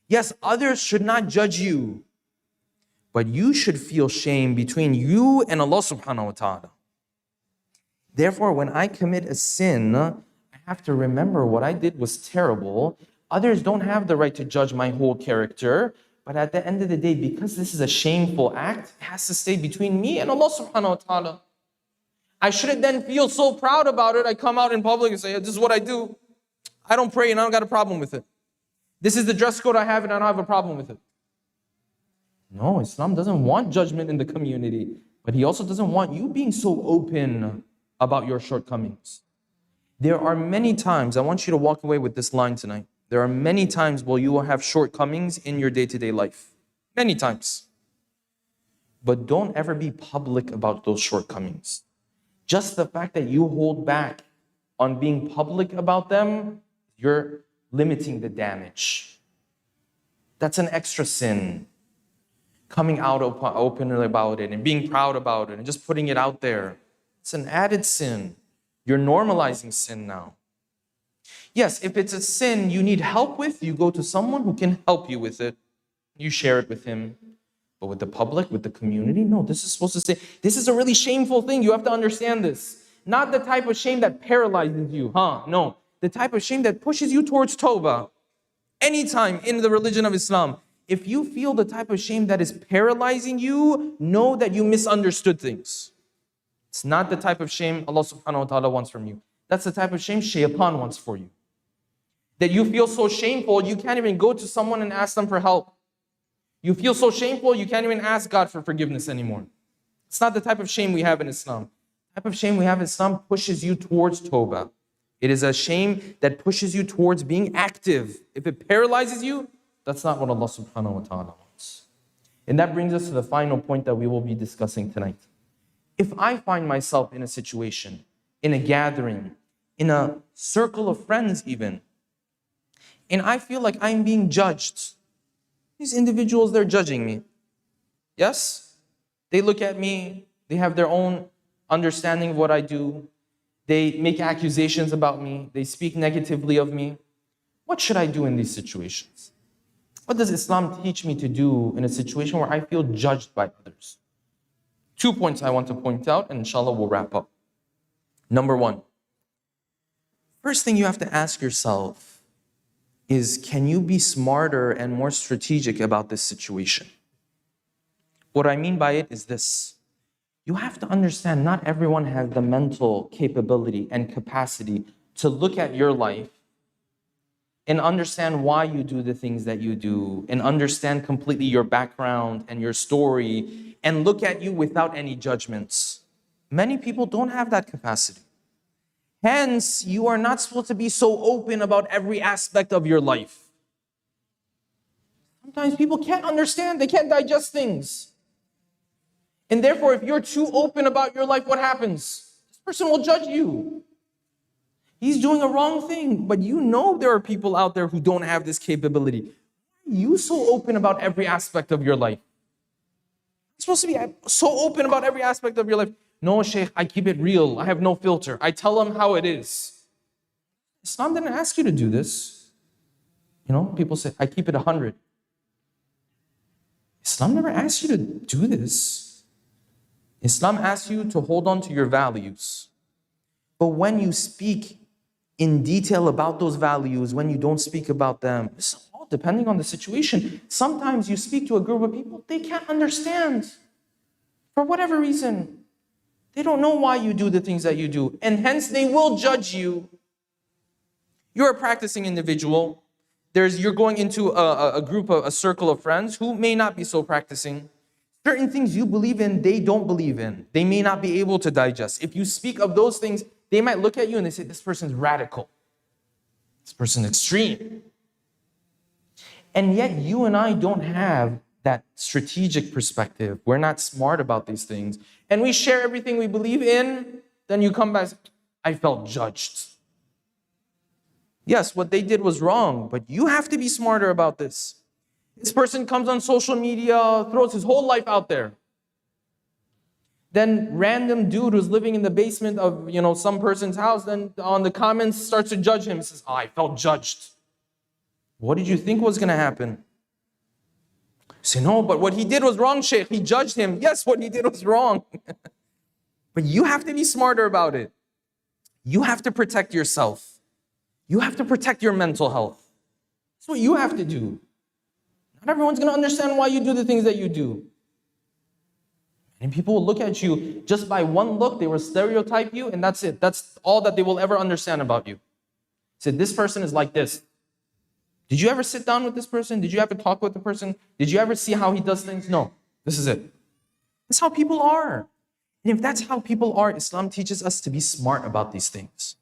Yes, others should not judge you, but you should feel shame between you and Allah subhanahu wa ta'ala. Therefore, when I commit a sin, I have to remember what I did was terrible. Others don't have the right to judge my whole character, but at the end of the day, because this is a shameful act, it has to stay between me and Allah subhanahu wa ta'ala. I shouldn't then feel so proud about it. I come out in public and say, this is what I do. I don't pray and I don't got a problem with it. This is the dress code I have and I don't have a problem with it. No, Islam doesn't want judgment in the community, but He also doesn't want you being so open about your shortcomings. There are many times, I want you to walk away with this line tonight. There are many times where you will have shortcomings in your day-to-day life. Many times. But don't ever be public about those shortcomings. Just the fact that you hold back on being public about them, you're limiting the damage. That's an extra sin. Coming out openly about it and being proud about it and just putting it out there. It's an added sin. You're normalizing sin now. Yes, if it's a sin you need help with, you go to someone who can help you with it. You share it with him. But with the public, with the community, no, this is supposed to say, this is a really shameful thing. You have to understand this. Not the type of shame that paralyzes you, No, the type of shame that pushes you towards tawbah. Anytime in the religion of Islam, if you feel the type of shame that is paralyzing you, know that you misunderstood things. It's not the type of shame Allah subhanahu wa ta'ala wants from you. That's the type of shame Shaytan wants for you. That you feel so shameful, you can't even go to someone and ask them for help. You feel so shameful, you can't even ask God for forgiveness anymore. It's not the type of shame we have in Islam. The type of shame we have in Islam pushes you towards tawbah. It is a shame that pushes you towards being active. If it paralyzes you, that's not what Allah subhanahu wa ta'ala wants. And that brings us to the final point that we will be discussing tonight. If I find myself in a situation, in a gathering, in a circle of friends even, and I feel like I'm being judged, these individuals, they're judging me. Yes? They look at me, they have their own understanding of what I do, they make accusations about me, they speak negatively of me. What should I do in these situations? What does Islam teach me to do in a situation where I feel judged by others? 2 points I want to point out, and inshallah we'll wrap up. Number one, first thing you have to ask yourself is, can you be smarter and more strategic about this situation? What I mean by it is this. You have to understand not everyone has the mental capability and capacity to look at your life and understand why you do the things that you do, and understand completely your background and your story, and look at you without any judgments. Many people don't have that capacity. Hence, you are not supposed to be so open about every aspect of your life. Sometimes people can't understand, they can't digest things. And therefore, if you're too open about your life, what happens? This person will judge you. He's doing a wrong thing, but you know there are people out there who don't have this capability. Why are you so open about every aspect of your life? You're supposed to be so open about every aspect of your life. No, Shaykh, I keep it real. I have no filter. I tell them how it is. Islam didn't ask you to do this. You know, people say, I keep it 100. Islam never asked you to do this. Islam asks you to hold on to your values. But when you speak in detail about those values, when you don't speak about them, it's all depending on the situation. Sometimes you speak to a group of people, they can't understand. For whatever reason. They don't know why you do the things that you do. And hence they will judge you. You're a practicing individual. You're going into a group, a circle of friends who may not be so practicing. Certain things you believe in, they don't believe in. They may not be able to digest. If you speak of those things, they might look at you and they say, this person's radical. This person's extreme. And yet you and I don't have that strategic perspective. We're not smart about these things. And we share everything we believe in. Then you come back and say, I felt judged. Yes, what they did was wrong, but you have to be smarter about this. This person comes on social media, throws his whole life out there. Then random dude who's living in the basement of, some person's house, then on the comments starts to judge him. Says, oh, I felt judged. What did you think was going to happen? Say, no, but what he did was wrong, Sheikh. He judged him. Yes, what he did was wrong. But you have to be smarter about it. You have to protect yourself. You have to protect your mental health. That's what you have to do. Not everyone's going to understand why you do the things that you do. And people will look at you just by one look, they will stereotype you, and that's it. That's all that they will ever understand about you. Say, this person is like this. Did you ever sit down with this person? Did you ever talk with the person? Did you ever see how he does things? No. This is it. That's how people are. And if that's how people are, Islam teaches us to be smart about these things.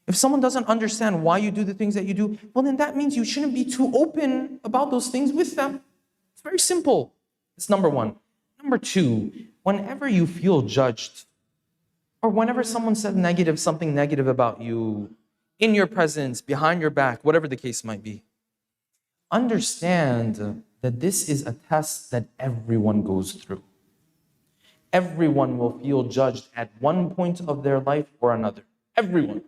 If someone doesn't understand why you do the things that you do, well, then that means you shouldn't be too open about those things with them. It's very simple. It's number one. Number two, whenever you feel judged, or whenever someone says something negative about you, in your presence, behind your back, whatever the case might be, understand that this is a test that everyone goes through. Everyone will feel judged at one point of their life or another. Everyone.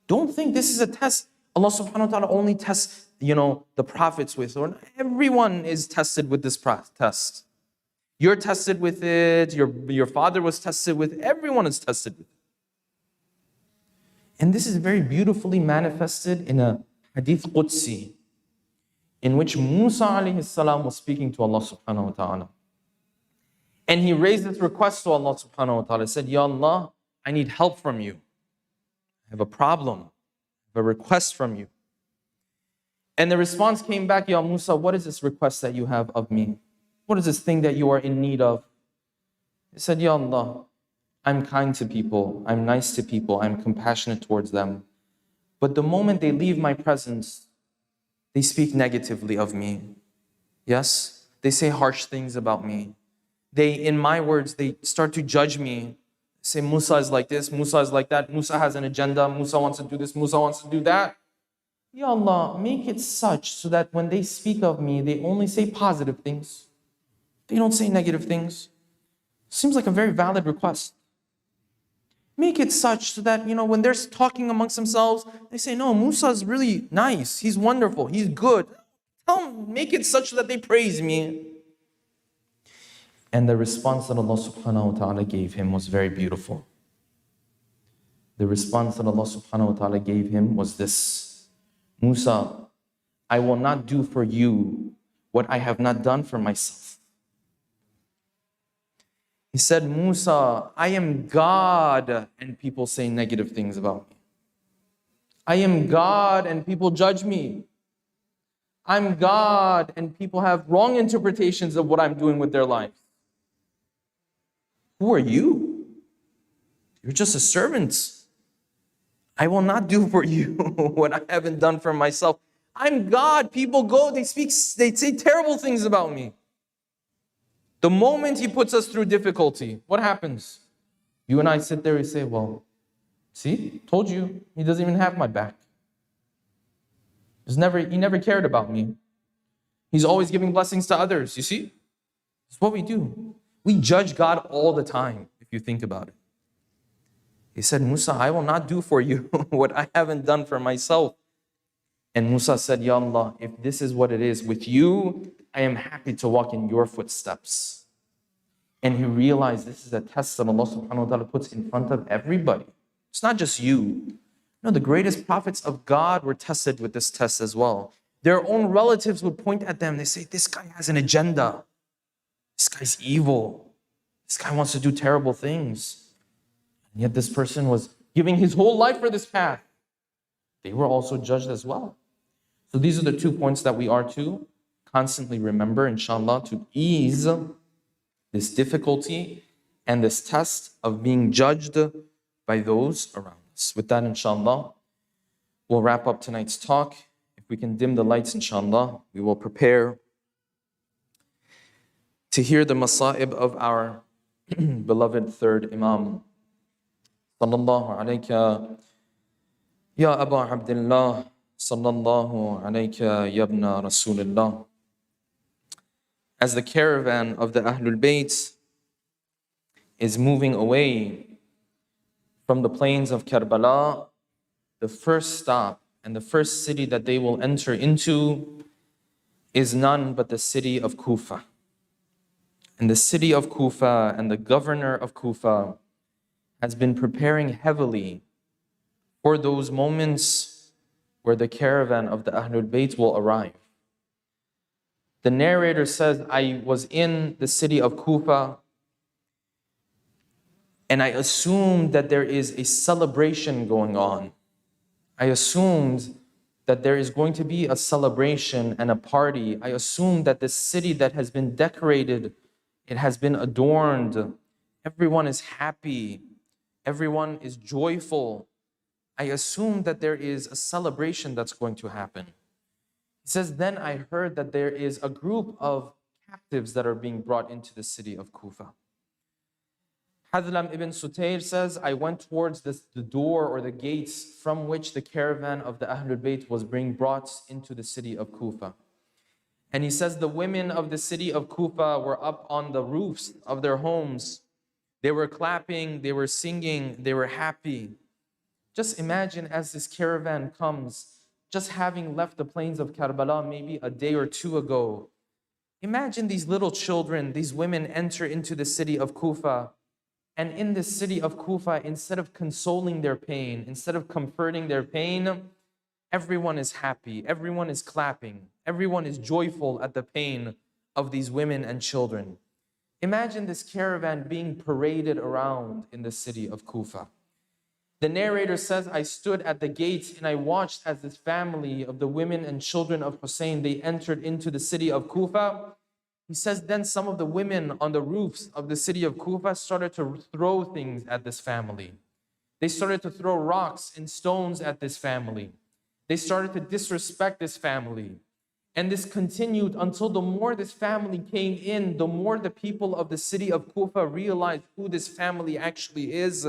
Don't think this is a test Allah subhanahu wa ta'ala only tests, the prophets with. Or everyone is tested with this test. You're tested with it, your father was tested with it, everyone is tested with it. And this is very beautifully manifested in a hadith Qudsi, in which Musa alayhi salam was speaking to Allah subhanahu wa ta'ala. And he raised this request to Allah subhanahu wa ta'ala. He said, Ya Allah, I need help from you. I have a problem, I have a request from you. And the response came back, Ya Musa, what is this request that you have of me? What is this thing that you are in need of? He said, Ya Allah, I'm kind to people, I'm nice to people, I'm compassionate towards them. But the moment they leave my presence, they speak negatively of me. Yes, they say harsh things about me. In my words, they start to judge me. Say, Musa is like this, Musa is like that, Musa has an agenda, Musa wants to do this, Musa wants to do that. Ya Allah, make it such so that when they speak of me, they only say positive things. They don't say negative things. Seems like a very valid request. Make it such so that, when they're talking amongst themselves, they say, no, Musa is really nice, he's wonderful, he's good. Make it such that they praise me. And the response that Allah subhanahu wa ta'ala gave him was very beautiful. The response that Allah subhanahu wa ta'ala gave him was this: Musa, I will not do for you what I have not done for myself. He said, Musa, I am God and people say negative things about me. I am God and people judge me. I'm God and people have wrong interpretations of what I'm doing with their lives. Who are you? You're just a servant. I will not do for you what I haven't done for myself. I'm God. People go, they say terrible things about me. The moment He puts us through difficulty, what happens? You and I sit there and say, well, see, told you, He doesn't even have my back. He never cared about me. He's always giving blessings to others, you see? It's what we do. We judge God all the time, if you think about it. He said, Musa, I will not do for you what I haven't done for myself. And Musa said, Ya Allah, if this is what it is with you, I am happy to walk in your footsteps. And he realized this is a test that Allah subhanahu wa ta'ala puts in front of everybody. It's not just you. No, the greatest prophets of God were tested with this test as well. Their own relatives would point at them. They say, this guy has an agenda. This guy's evil. This guy wants to do terrible things. And yet this person was giving his whole life for this path. They were also judged as well. So these are the 2 points that we are to constantly remember, inshallah, to ease this difficulty and this test of being judged by those around us. With that, inshallah, we'll wrap up tonight's talk. If we can dim the lights, inshallah, we will prepare to hear the masa'ib of our beloved third Imam. Sallallahu alayka ya Aba Abdullah, sallallahu alayka ya ibna Rasulullah. As the caravan of the Ahlul Bayt is moving away from the plains of Karbala, the first stop and the first city that they will enter into is none but the city of Kufa. And the city of Kufa and the governor of Kufa has been preparing heavily for those moments where the caravan of the Ahlul Bayt will arrive. The narrator says, I was in the city of Kufa and I assumed that there is a celebration going on. I assumed that there is going to be a celebration and a party. I assumed that this city that has been decorated, it has been adorned. Everyone is happy. Everyone is joyful. I assumed that there is a celebration that's going to happen. He says, then I heard that there is a group of captives that are being brought into the city of Kufa. Hadlam ibn Sutayr says, I went towards the door or the gates from which the caravan of the Ahlul Bayt was being brought into the city of Kufa. And he says the women of the city of Kufa were up on the roofs of their homes. They were clapping, they were singing, they were happy. Just imagine as this caravan comes, just having left the plains of Karbala maybe a day or two ago. Imagine these little children, these women enter into the city of Kufa. And in the city of Kufa, instead of consoling their pain, instead of comforting their pain, everyone is happy, everyone is clapping, everyone is joyful at the pain of these women and children. Imagine this caravan being paraded around in the city of Kufa. The narrator says, I stood at the gate and I watched as this family of the women and children of Hussein, they entered into the city of Kufa. He says, then some of the women on the roofs of the city of Kufa started to throw things at this family. They started to throw rocks and stones at this family. They started to disrespect this family. And this continued until the more this family came in, the more the people of the city of Kufa realized who this family actually is.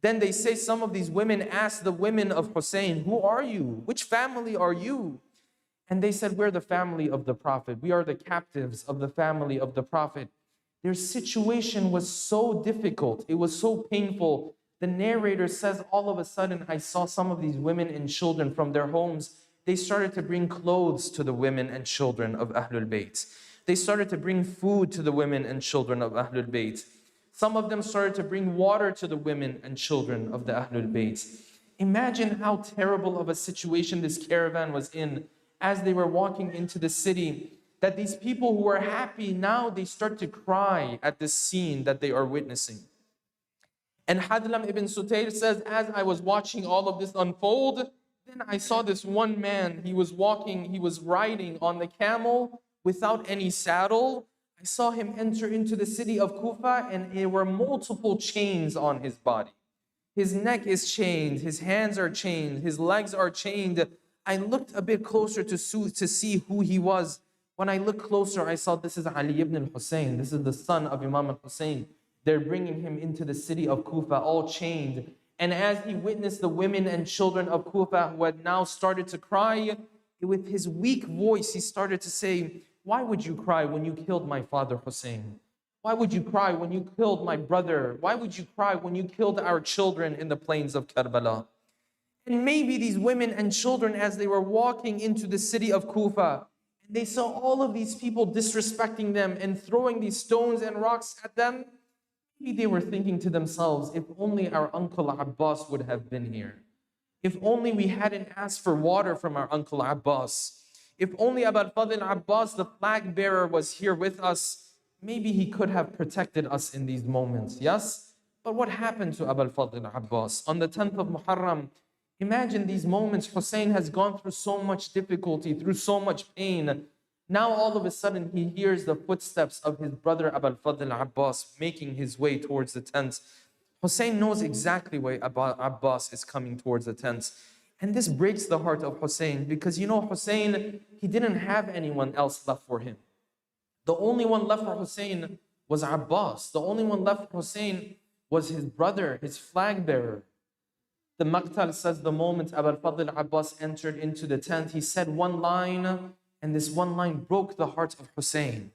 Then they say, some of these women asked the women of Hussein, who are you? Which family are you? And they said, we're the family of the Prophet. We are the captives of the family of the Prophet. Their situation was so difficult. It was so painful. The narrator says, all of a sudden, I saw some of these women and children from their homes. They started to bring clothes to the women and children of Ahlul Bayt. They started to bring food to the women and children of Ahlul Bayt. Some of them started to bring water to the women and children of the Ahlul Bayt. Imagine how terrible of a situation this caravan was in as they were walking into the city, that these people who were happy, now they start to cry at this scene that they are witnessing. And Hadlam ibn Sutayr says, as I was watching all of this unfold, then I saw this one man, he was riding on the camel without any saddle. I saw him enter into the city of Kufa and there were multiple chains on his body. His neck is chained, his hands are chained, his legs are chained. I looked a bit closer to see who he was. When I looked closer, I saw this is Ali ibn al-Hussein. This is the son of Imam al-Hussein. They're bringing him into the city of Kufa, all chained. And as he witnessed the women and children of Kufa who had now started to cry, with his weak voice, he started to say, why would you cry when you killed my father Hussein? Why would you cry when you killed my brother? Why would you cry when you killed our children in the plains of Karbala? And maybe these women and children, as they were walking into the city of Kufa, and they saw all of these people disrespecting them and throwing these stones and rocks at them, maybe they were thinking to themselves, if only our uncle Abbas would have been here. If only we hadn't asked for water from our uncle Abbas. If only Abu al-Fadl Abbas, the flag bearer, was here with us, maybe he could have protected us in these moments, yes? But what happened to Abu al-Fadl Abbas? On the 10th of Muharram, imagine these moments. Hussein has gone through so much difficulty, through so much pain. Now all of a sudden he hears the footsteps of his brother Abu al-Fadl Abbas making his way towards the tent. Hussein knows exactly why Abbas is coming towards the tent. And this breaks the heart of Hussein because Hussein, he didn't have anyone else left for him. The only one left for Hussein was Abbas. The only one left for Hussein was his brother, his flag bearer. The Maqtal says the moment Abu al-Fadl Abbas entered into the tent, he said one line, and this one line broke the heart of Hussein.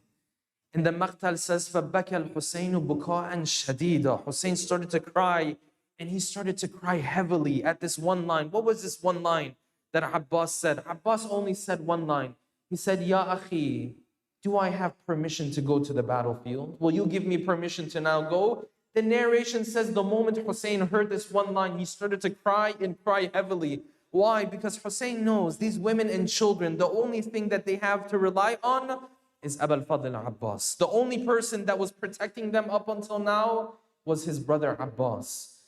And the Maqtal says, فَبَكَى الْحُسَيْنُ بُكَاءً شَدِيدًا. Hussein started to cry, and he started to cry heavily at this one line. What was this one line that Abbas said? Abbas only said one line. He said, Ya akhi, do I have permission to go to the battlefield? Will you give me permission to now go? The narration says the moment Hussein heard this one line, he started to cry and cry heavily. Why? Because Hussein knows these women and children, the only thing that they have to rely on is Abul Fadl Abbas. The only person that was protecting them up until now was his brother Abbas.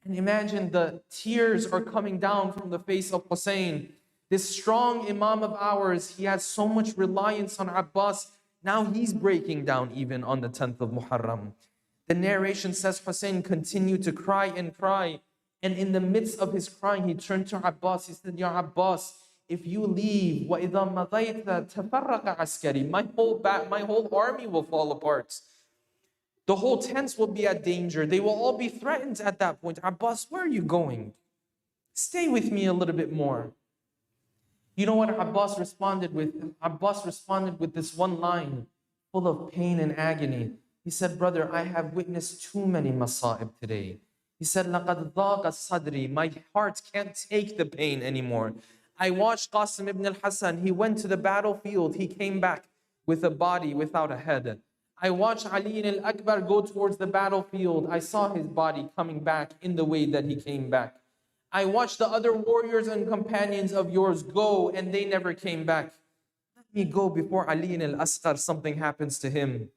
And imagine the tears are coming down from the face of Hussein. This strong Imam of ours, he has so much reliance on Abbas. Now he's breaking down even on the 10th of Muharram. The narration says Hussein continued to cry and cry. And in the midst of his crying, he turned to Abbas. He said, Ya Abbas, if you leave, وَإِذَا مَضَيْتَ تَفَرَّقَ عَسْكَرِي, my whole army will fall apart. The whole tents will be at danger. They will all be threatened at that point. Abbas, where are you going? Stay with me a little bit more. You know what Abbas responded with? Abbas responded with this one line, full of pain and agony. He said, brother, I have witnessed too many masa'ib today. He said, لَقَدْ ضَاقَ صَدْرِي, my heart can't take the pain anymore. I watched Qasim ibn al-Hassan. He went to the battlefield. He came back with a body without a head. I watched Ali al-Akbar go towards the battlefield. I saw his body coming back in the way that he came back. I watched the other warriors and companions of yours go, and they never came back. Let me go before Ali al-Asghar, something happens to him.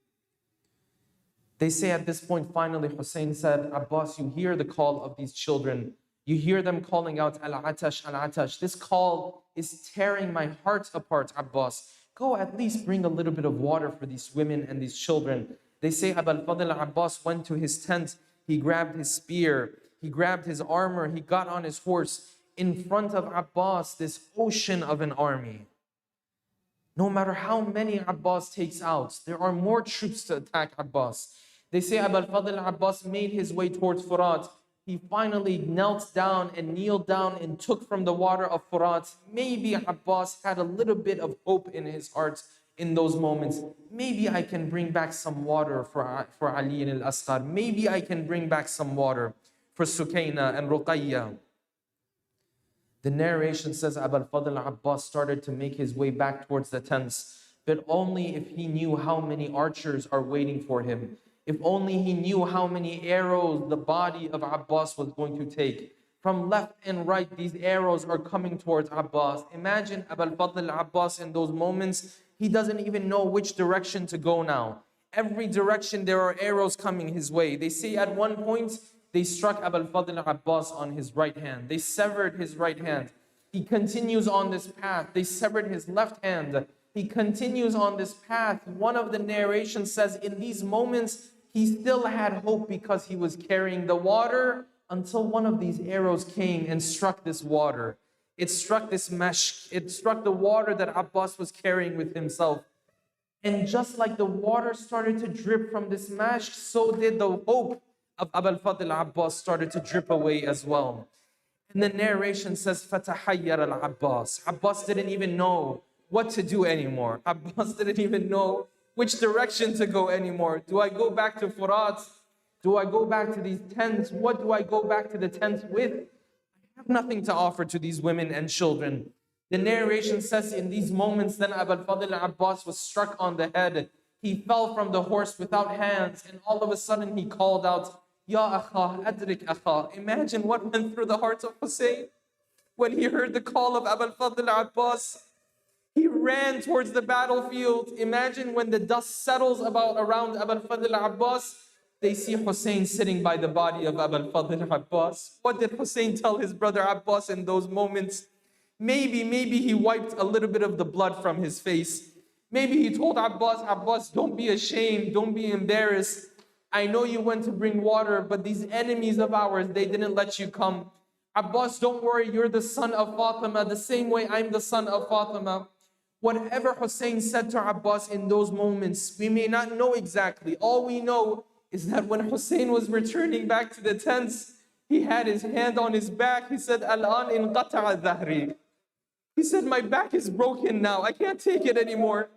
They say at this point, finally, Hussein said, Abbas, you hear the call of these children. You hear them calling out, Al-Atash, Al-Atash. This call is tearing my heart apart, Abbas. Go at least bring a little bit of water for these women and these children. They say Abul Fadl Abbas went to his tent. He grabbed his spear. He grabbed his armor. He got on his horse. In front of Abbas, this ocean of an army. No matter how many Abbas takes out, there are more troops to attack Abbas. They say Abul Fadl Abbas made his way towards Furat. He finally knelt down and kneeled down and took from the water of Furat. Maybe Abbas had a little bit of hope in his heart in those moments. Maybe I can bring back some water for Ali al-Asghar. Maybe I can bring back some water for Sukaina and Ruqayya. The narration says Abul Fadl Abbas started to make his way back towards the tents, but only if he knew how many archers are waiting for him. If only he knew how many arrows the body of Abbas was going to take. From left and right, these arrows are coming towards Abbas. Imagine Abul Fadl Abbas in those moments. He doesn't even know which direction to go now. Every direction there are arrows coming his way. They say at one point, they struck Abul Fadl Abbas on his right hand. They severed his right hand. He continues on this path. They severed his left hand. He continues on this path. One of the narrations says in these moments, he still had hope because he was carrying the water until one of these arrows came and struck this water. It struck this mesh. It struck the water that Abbas was carrying with himself. And just like the water started to drip from this mesh, so did the hope of Abul Fadl Abbas started to drip away as well. And the narration says, فَتَحَيَّرَ الْعَبَّاسِ. Abbas didn't even know what to do anymore. Abbas didn't even know which direction to go anymore. Do I go back to Furat? Do I go back to these tents? What do I go back to the tents with? I have nothing to offer to these women and children. The narration says in these moments, then Abul Fadl Abbas was struck on the head. He fell from the horse without hands, and all of a sudden he called out, Ya akha, adrik akha. Imagine what went through the heart of Hussein when he heard the call of Abul Fadl Abbas. He ran towards the battlefield. Imagine when the dust settles around Abul Fadl Abbas, they see Hussein sitting by the body of Abul Fadl Abbas. What did Hussein tell his brother Abbas in those moments? Maybe he wiped a little bit of the blood from his face. Maybe he told Abbas, Abbas, don't be ashamed, don't be embarrassed. I know you went to bring water, but these enemies of ours, they didn't let you come. Abbas, don't worry, you're the son of Fatima, the same way I'm the son of Fatima. Whatever Hussein said to Abbas in those moments, we may not know exactly. All we know is that when Hussein was returning back to the tents, he had his hand on his back. He said, Al-an inqata'a dhahri. He said, my back is broken now. I can't take it anymore.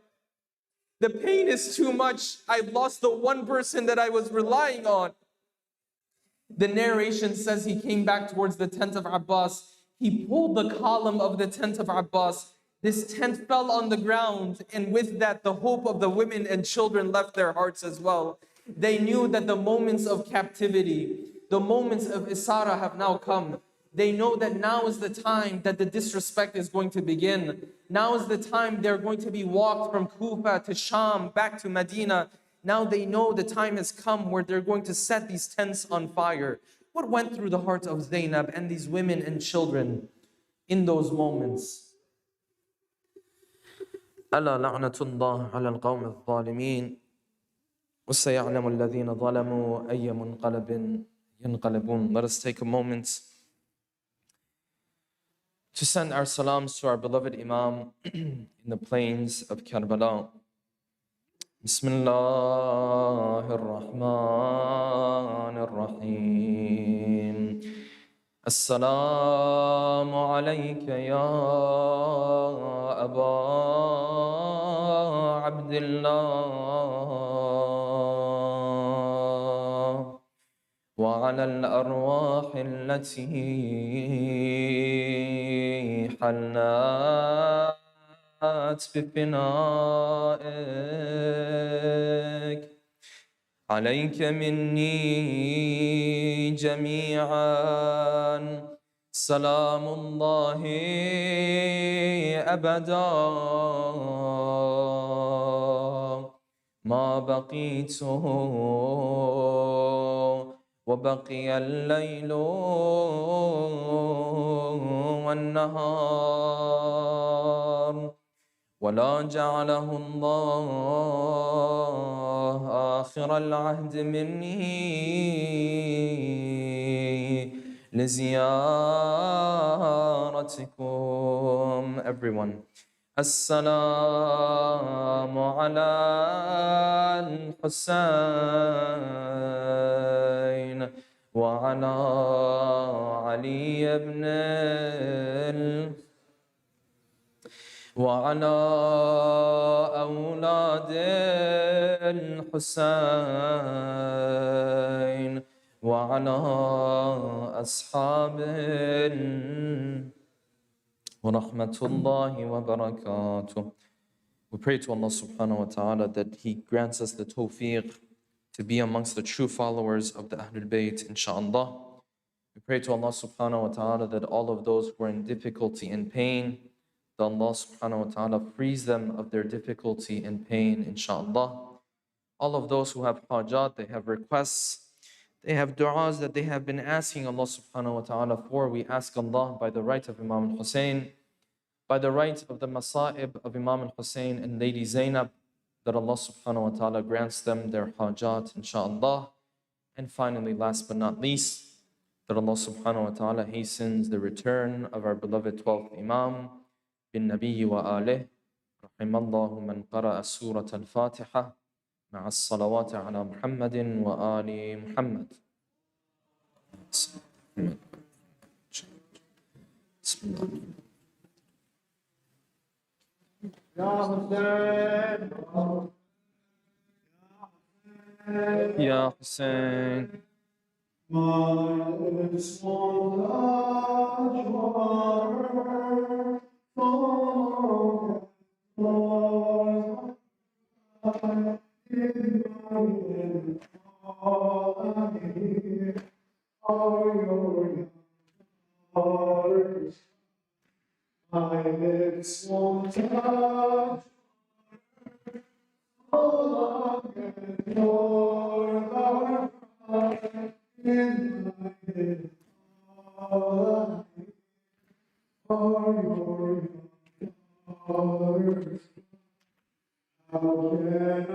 The pain is too much. I've lost the one person that I was relying on. The narration says he came back towards the tent of Abbas. He pulled the column of the tent of Abbas. This tent fell on the ground, and with that, the hope of the women and children left their hearts as well. They knew that the moments of captivity, the moments of Isara have now come. They know that now is the time that the disrespect is going to begin. Now is the time they're going to be walked from Kufa to Sham, back to Medina. Now they know the time has come where they're going to set these tents on fire. What went through the hearts of Zainab and these women and children in those moments? ألا لعنة الله على القوم الظالمين وسيعلم الذين ظلموا أي منقلب ينقلبون. Let us take a moment to send our salams to our beloved Imam in the plains of Karbala. بسم الله الرحمن الرحيم السلام عليك يا أبا عبد الله وعلى الأرواح التي حلت بفنائك عليك مني جميعا سلام الله أبدا ما بقيت وبقي الليل والنهار ولا جعله الله آخر العهد مني لزيارتكم. Everyone. السلام على الحسين وعلى علي بن وعلى أولاد الحسين وعلى أصحاب ورحمة الله وبركاته. We pray to Allah subhanahu wa ta'ala that He grants us the tawfiq to be amongst the true followers of the Ahlul Bayt, inshaAllah. We pray to Allah subhanahu wa ta'ala that all of those who are in difficulty and pain, that Allah subhanahu wa ta'ala frees them of their difficulty and pain, inshaAllah. All of those who have hajat, they have requests, they have du'as that they have been asking Allah subhanahu wa ta'ala for. We ask Allah by the right of Imam al-Hussein, by the right of the masa'ib of Imam al-Hussein and Lady Zainab, that Allah subhanahu wa ta'ala grants them their hajat, inshaAllah. And finally, last but not least, that Allah subhanahu wa ta'ala hastens the return of our beloved 12th Imam, bin Nabiyyi wa alih, rahimallahu man qara'a surat al-Fatiha, مع الصلوات على محمد وآل محمد. بسم الله. يا حسين My lips won't touch all and your heart in my head. All are your daughters. How can I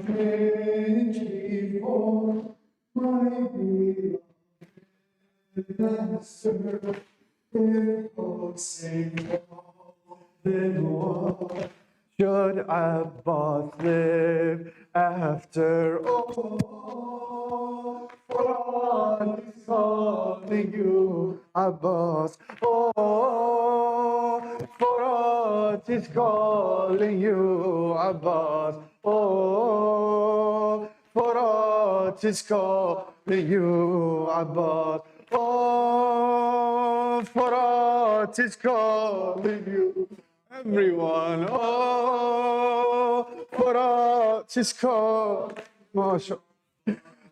change before my beloved master? If Hussein then what should Abbas live after all? For Allah is calling you, Abbas. Oh, for Allah is calling you, Abbas. Oh, Farad is calling you, Abbas. Oh, Farad is calling you. Everyone, oh, Farad is calling. MashaAllah.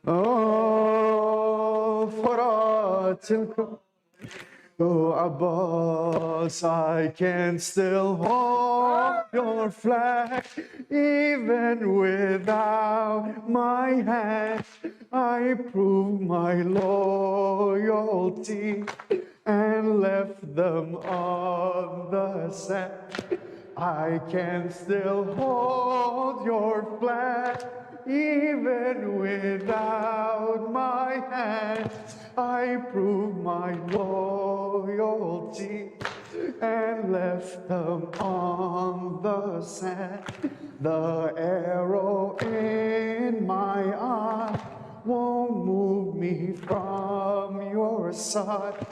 Oh, Farad is calling. Oh, Abbas, I can still hold your flag, even without my hand. I proved my loyalty and left them on the sand. I can still hold your flag, even without my hand. I proved my loyalty and left them on the sand. The arrow in my eye won't move me from your side.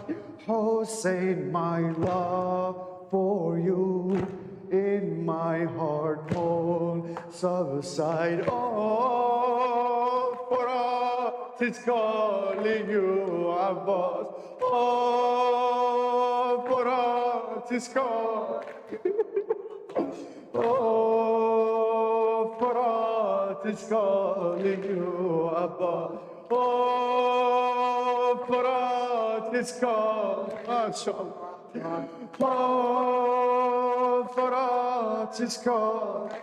Hussein, my love for you in my heart won't subside. Oh, Farad is calling you, Abbas. Oh, Farad is calling. Oh, Farad is calling you, Abbas. Oh, Farad is calling. MashaAllah. Oh, Farad is calling.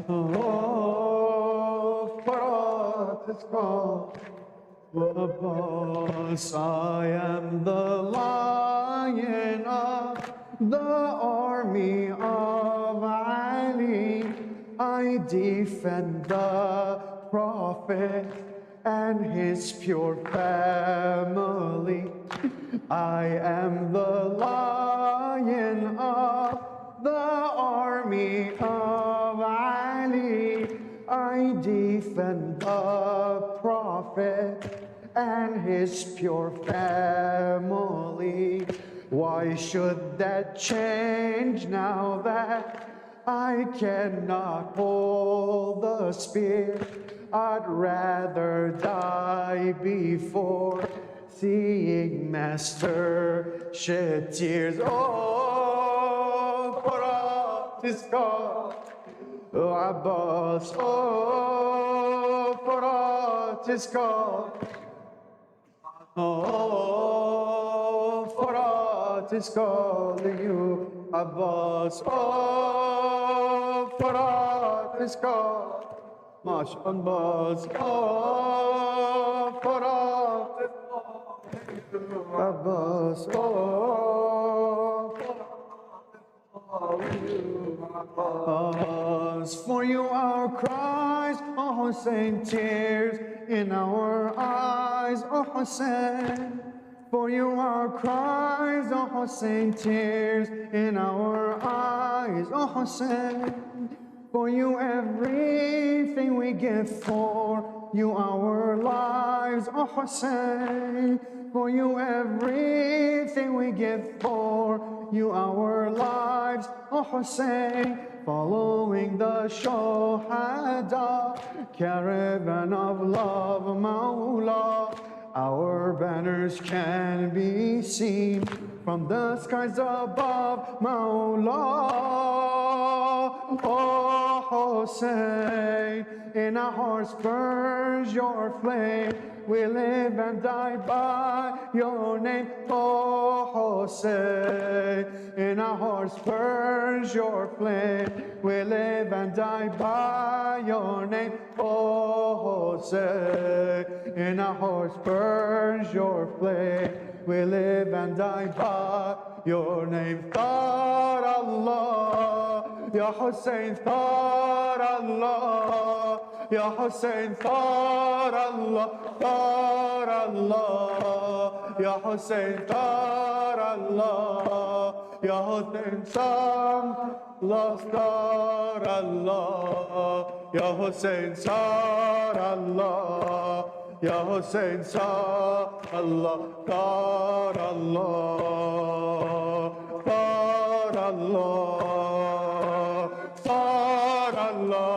Oh, Farad is calling. Abbas, I am the lion of the army of Ali. I defend the Prophet and his pure family. I am the lion of the army of Ali. I defend the Prophet and his pure family. Why should that change now that I cannot hold the spear? I'd rather die before seeing Master shed tears. Oh, Farad is gone. Oh, Abbas, oh, Farad is gone. Oh, Farad is calling you, Abbas. Oh, Farad is calling. MashaAllah. Oh, Farad is calling you, Abbas. Oh, Abbas, for you our cries, oh Hussein, tears in our eyes, oh Hussein. For you our cries, oh Hussein, tears in our eyes, oh Hussein. For you everything we give, for you our lives, oh Hussein. For you everything we give, for you our lives, oh Hussein. Following the Shohada, caravan of love, Mawla. Our banners can be seen from the skies above, Mawla. Oh Hussein, in our hearts burns your flame. We live and die by your name, oh Hussein. In our hearts burns your flame. We live and die by your name, oh Hussein. In our hearts burns your flame. We live and die by your name. Thar Allah, Ya Hussein, Thar Allah, Ya Hussein, Thar Allah, Thar Allah, Ya Hussein, Thar Allah, Ya Hussein, Sam, Thar Allah, Ya Hussein, Sar Allah, Ya Hussein, Sar Allah, Thar Allah, Thar Allah, Thar Allah.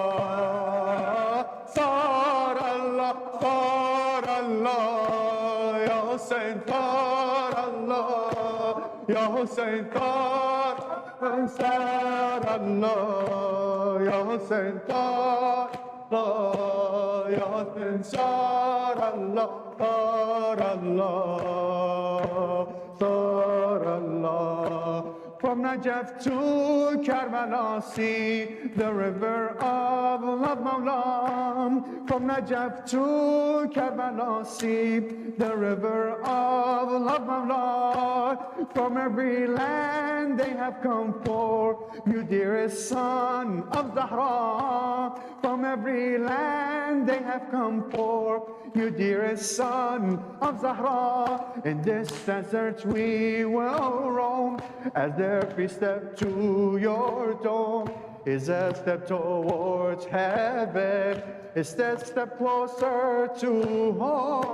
انصار الله يا حسين طار الله يا حسين صار الله صار الله صار الله. From Najaf to Karbala, see the river of love, Mawla. From Najaf to Karbala, see the river of love, Mawla. From every land they have come for you, dearest son of Zahra. From every land they have come for you, dearest son of Zahra. In this desert we will roam, as every step to your dome is a step towards heaven, is that step closer to home.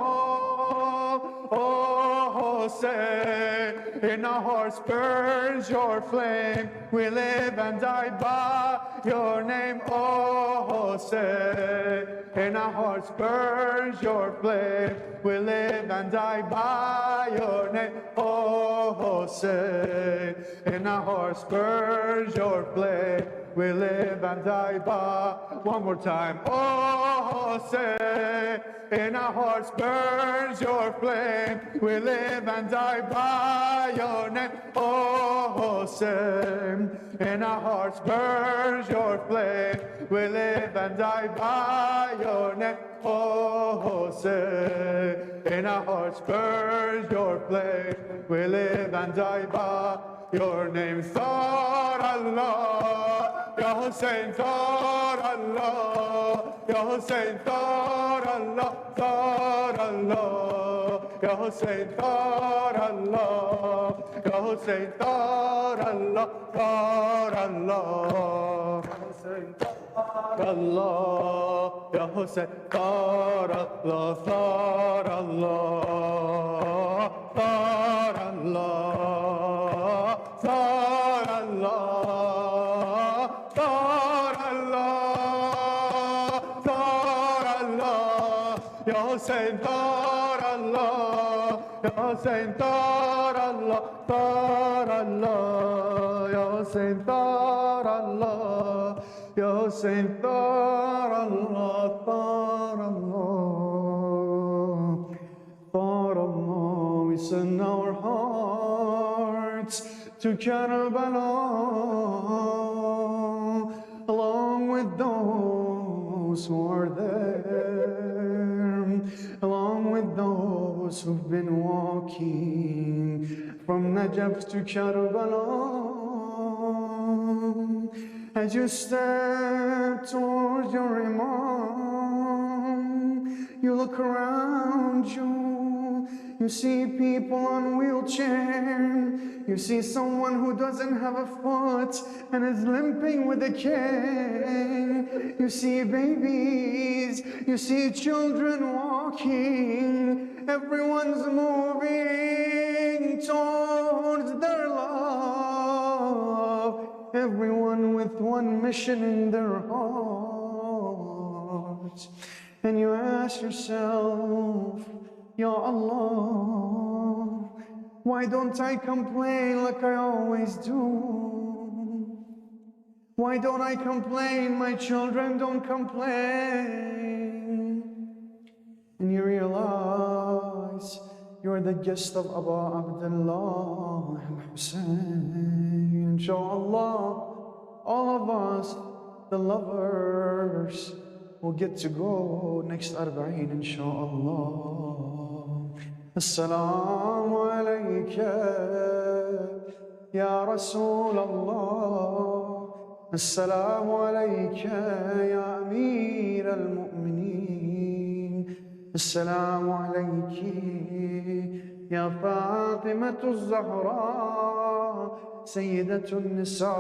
Oh, say, in our hearts burns your flame, we live and die by your name. Oh, say, in our hearts burns your flame, we live and die by your name. Oh, say, in our hearts burns your flame, we live and die by. One more time. Oh, say, in our hearts burns your flame, we live and die by your name. Oh, say, in our hearts burns your flame, we live and die by your name. Oh, say, in our hearts burns your flame, we live and die by your name. Thar Allah, Ya Hussein, Thar Allah, Ya Hussein, Thar Allah, Thar Allah, Ya Hussein, Thar Allah, Ya Hussein, Thar Allah, Thar Allah, Ya Hussein, Thar Allah, Ya Hussein, Thar Allah, Thar Allah, Thar Allah, Thar Allah, Thar Allah, Thar Allah, Ya Hussein, Thar Allah, Ya Hussein, Thar Allah, Thar Allah, Ya Hussein, Thar Allah, Ya Hussein, Thar Allah, Thar Allah, Thar Allah. We send our hearts to Karbala, along with those who are there, along with those who've been walking from Najaf to Karbala. As you step towards your Imam, you look around you see people on wheelchair, you see someone who doesn't have a foot and is limping with a cane, you see babies, you see children walking, everyone's moving towards their love, everyone with one mission in their hearts. And you ask yourself, Ya Allah, why don't I complain like I always do? Why don't I complain? My children don't complain. And you realize you're the guest of Abu Abdullah al-Hussein. Inshallah, all of us, the lovers, will get to go next Arba'een, inshallah. Assalamu alayka, Ya Rasul Allah. Assalamu alayka, Ya Amir al-Mu'mineen. Assalamu alayki, Ya Fatimatu al-Zahra, Sayyidatu al-Nisa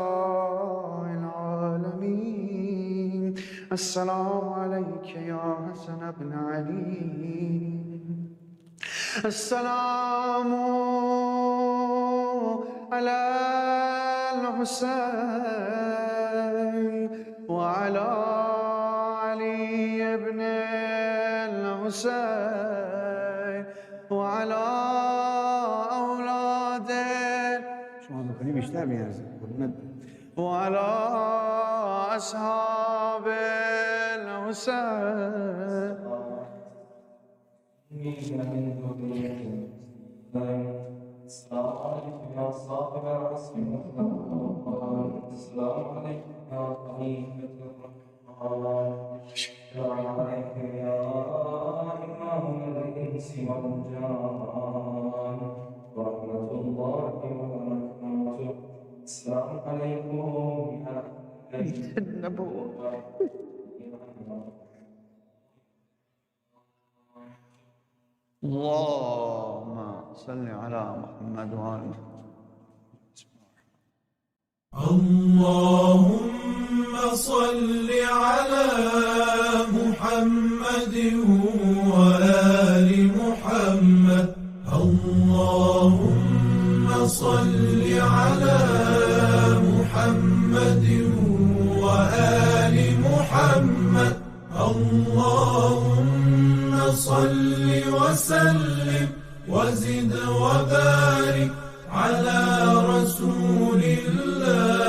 al-Alameen. Assalamu alayka, Ya Hasan ibn Ali. السلام على الحسين وعلى علي بن الحسين وعلى أولاده. شو هذا كلهم يشتغل يعني؟ وعلى أصحاب الحسين. السلام عليكم يا صاحب الرسم والفرقان. السلام عليكم يا خليفة الرحمن. السلام عليكم يا إمام الإنس والجان ورحمة الله وبركاته. السلام عليكم يا بيت النبوة. اللهم صل على محمد وآل محمد. اللهم صل على محمد وآل محمد. اللهم صل على محمد وآل محمد. اللهم صل وسلم وزد وبارك على رسول الله.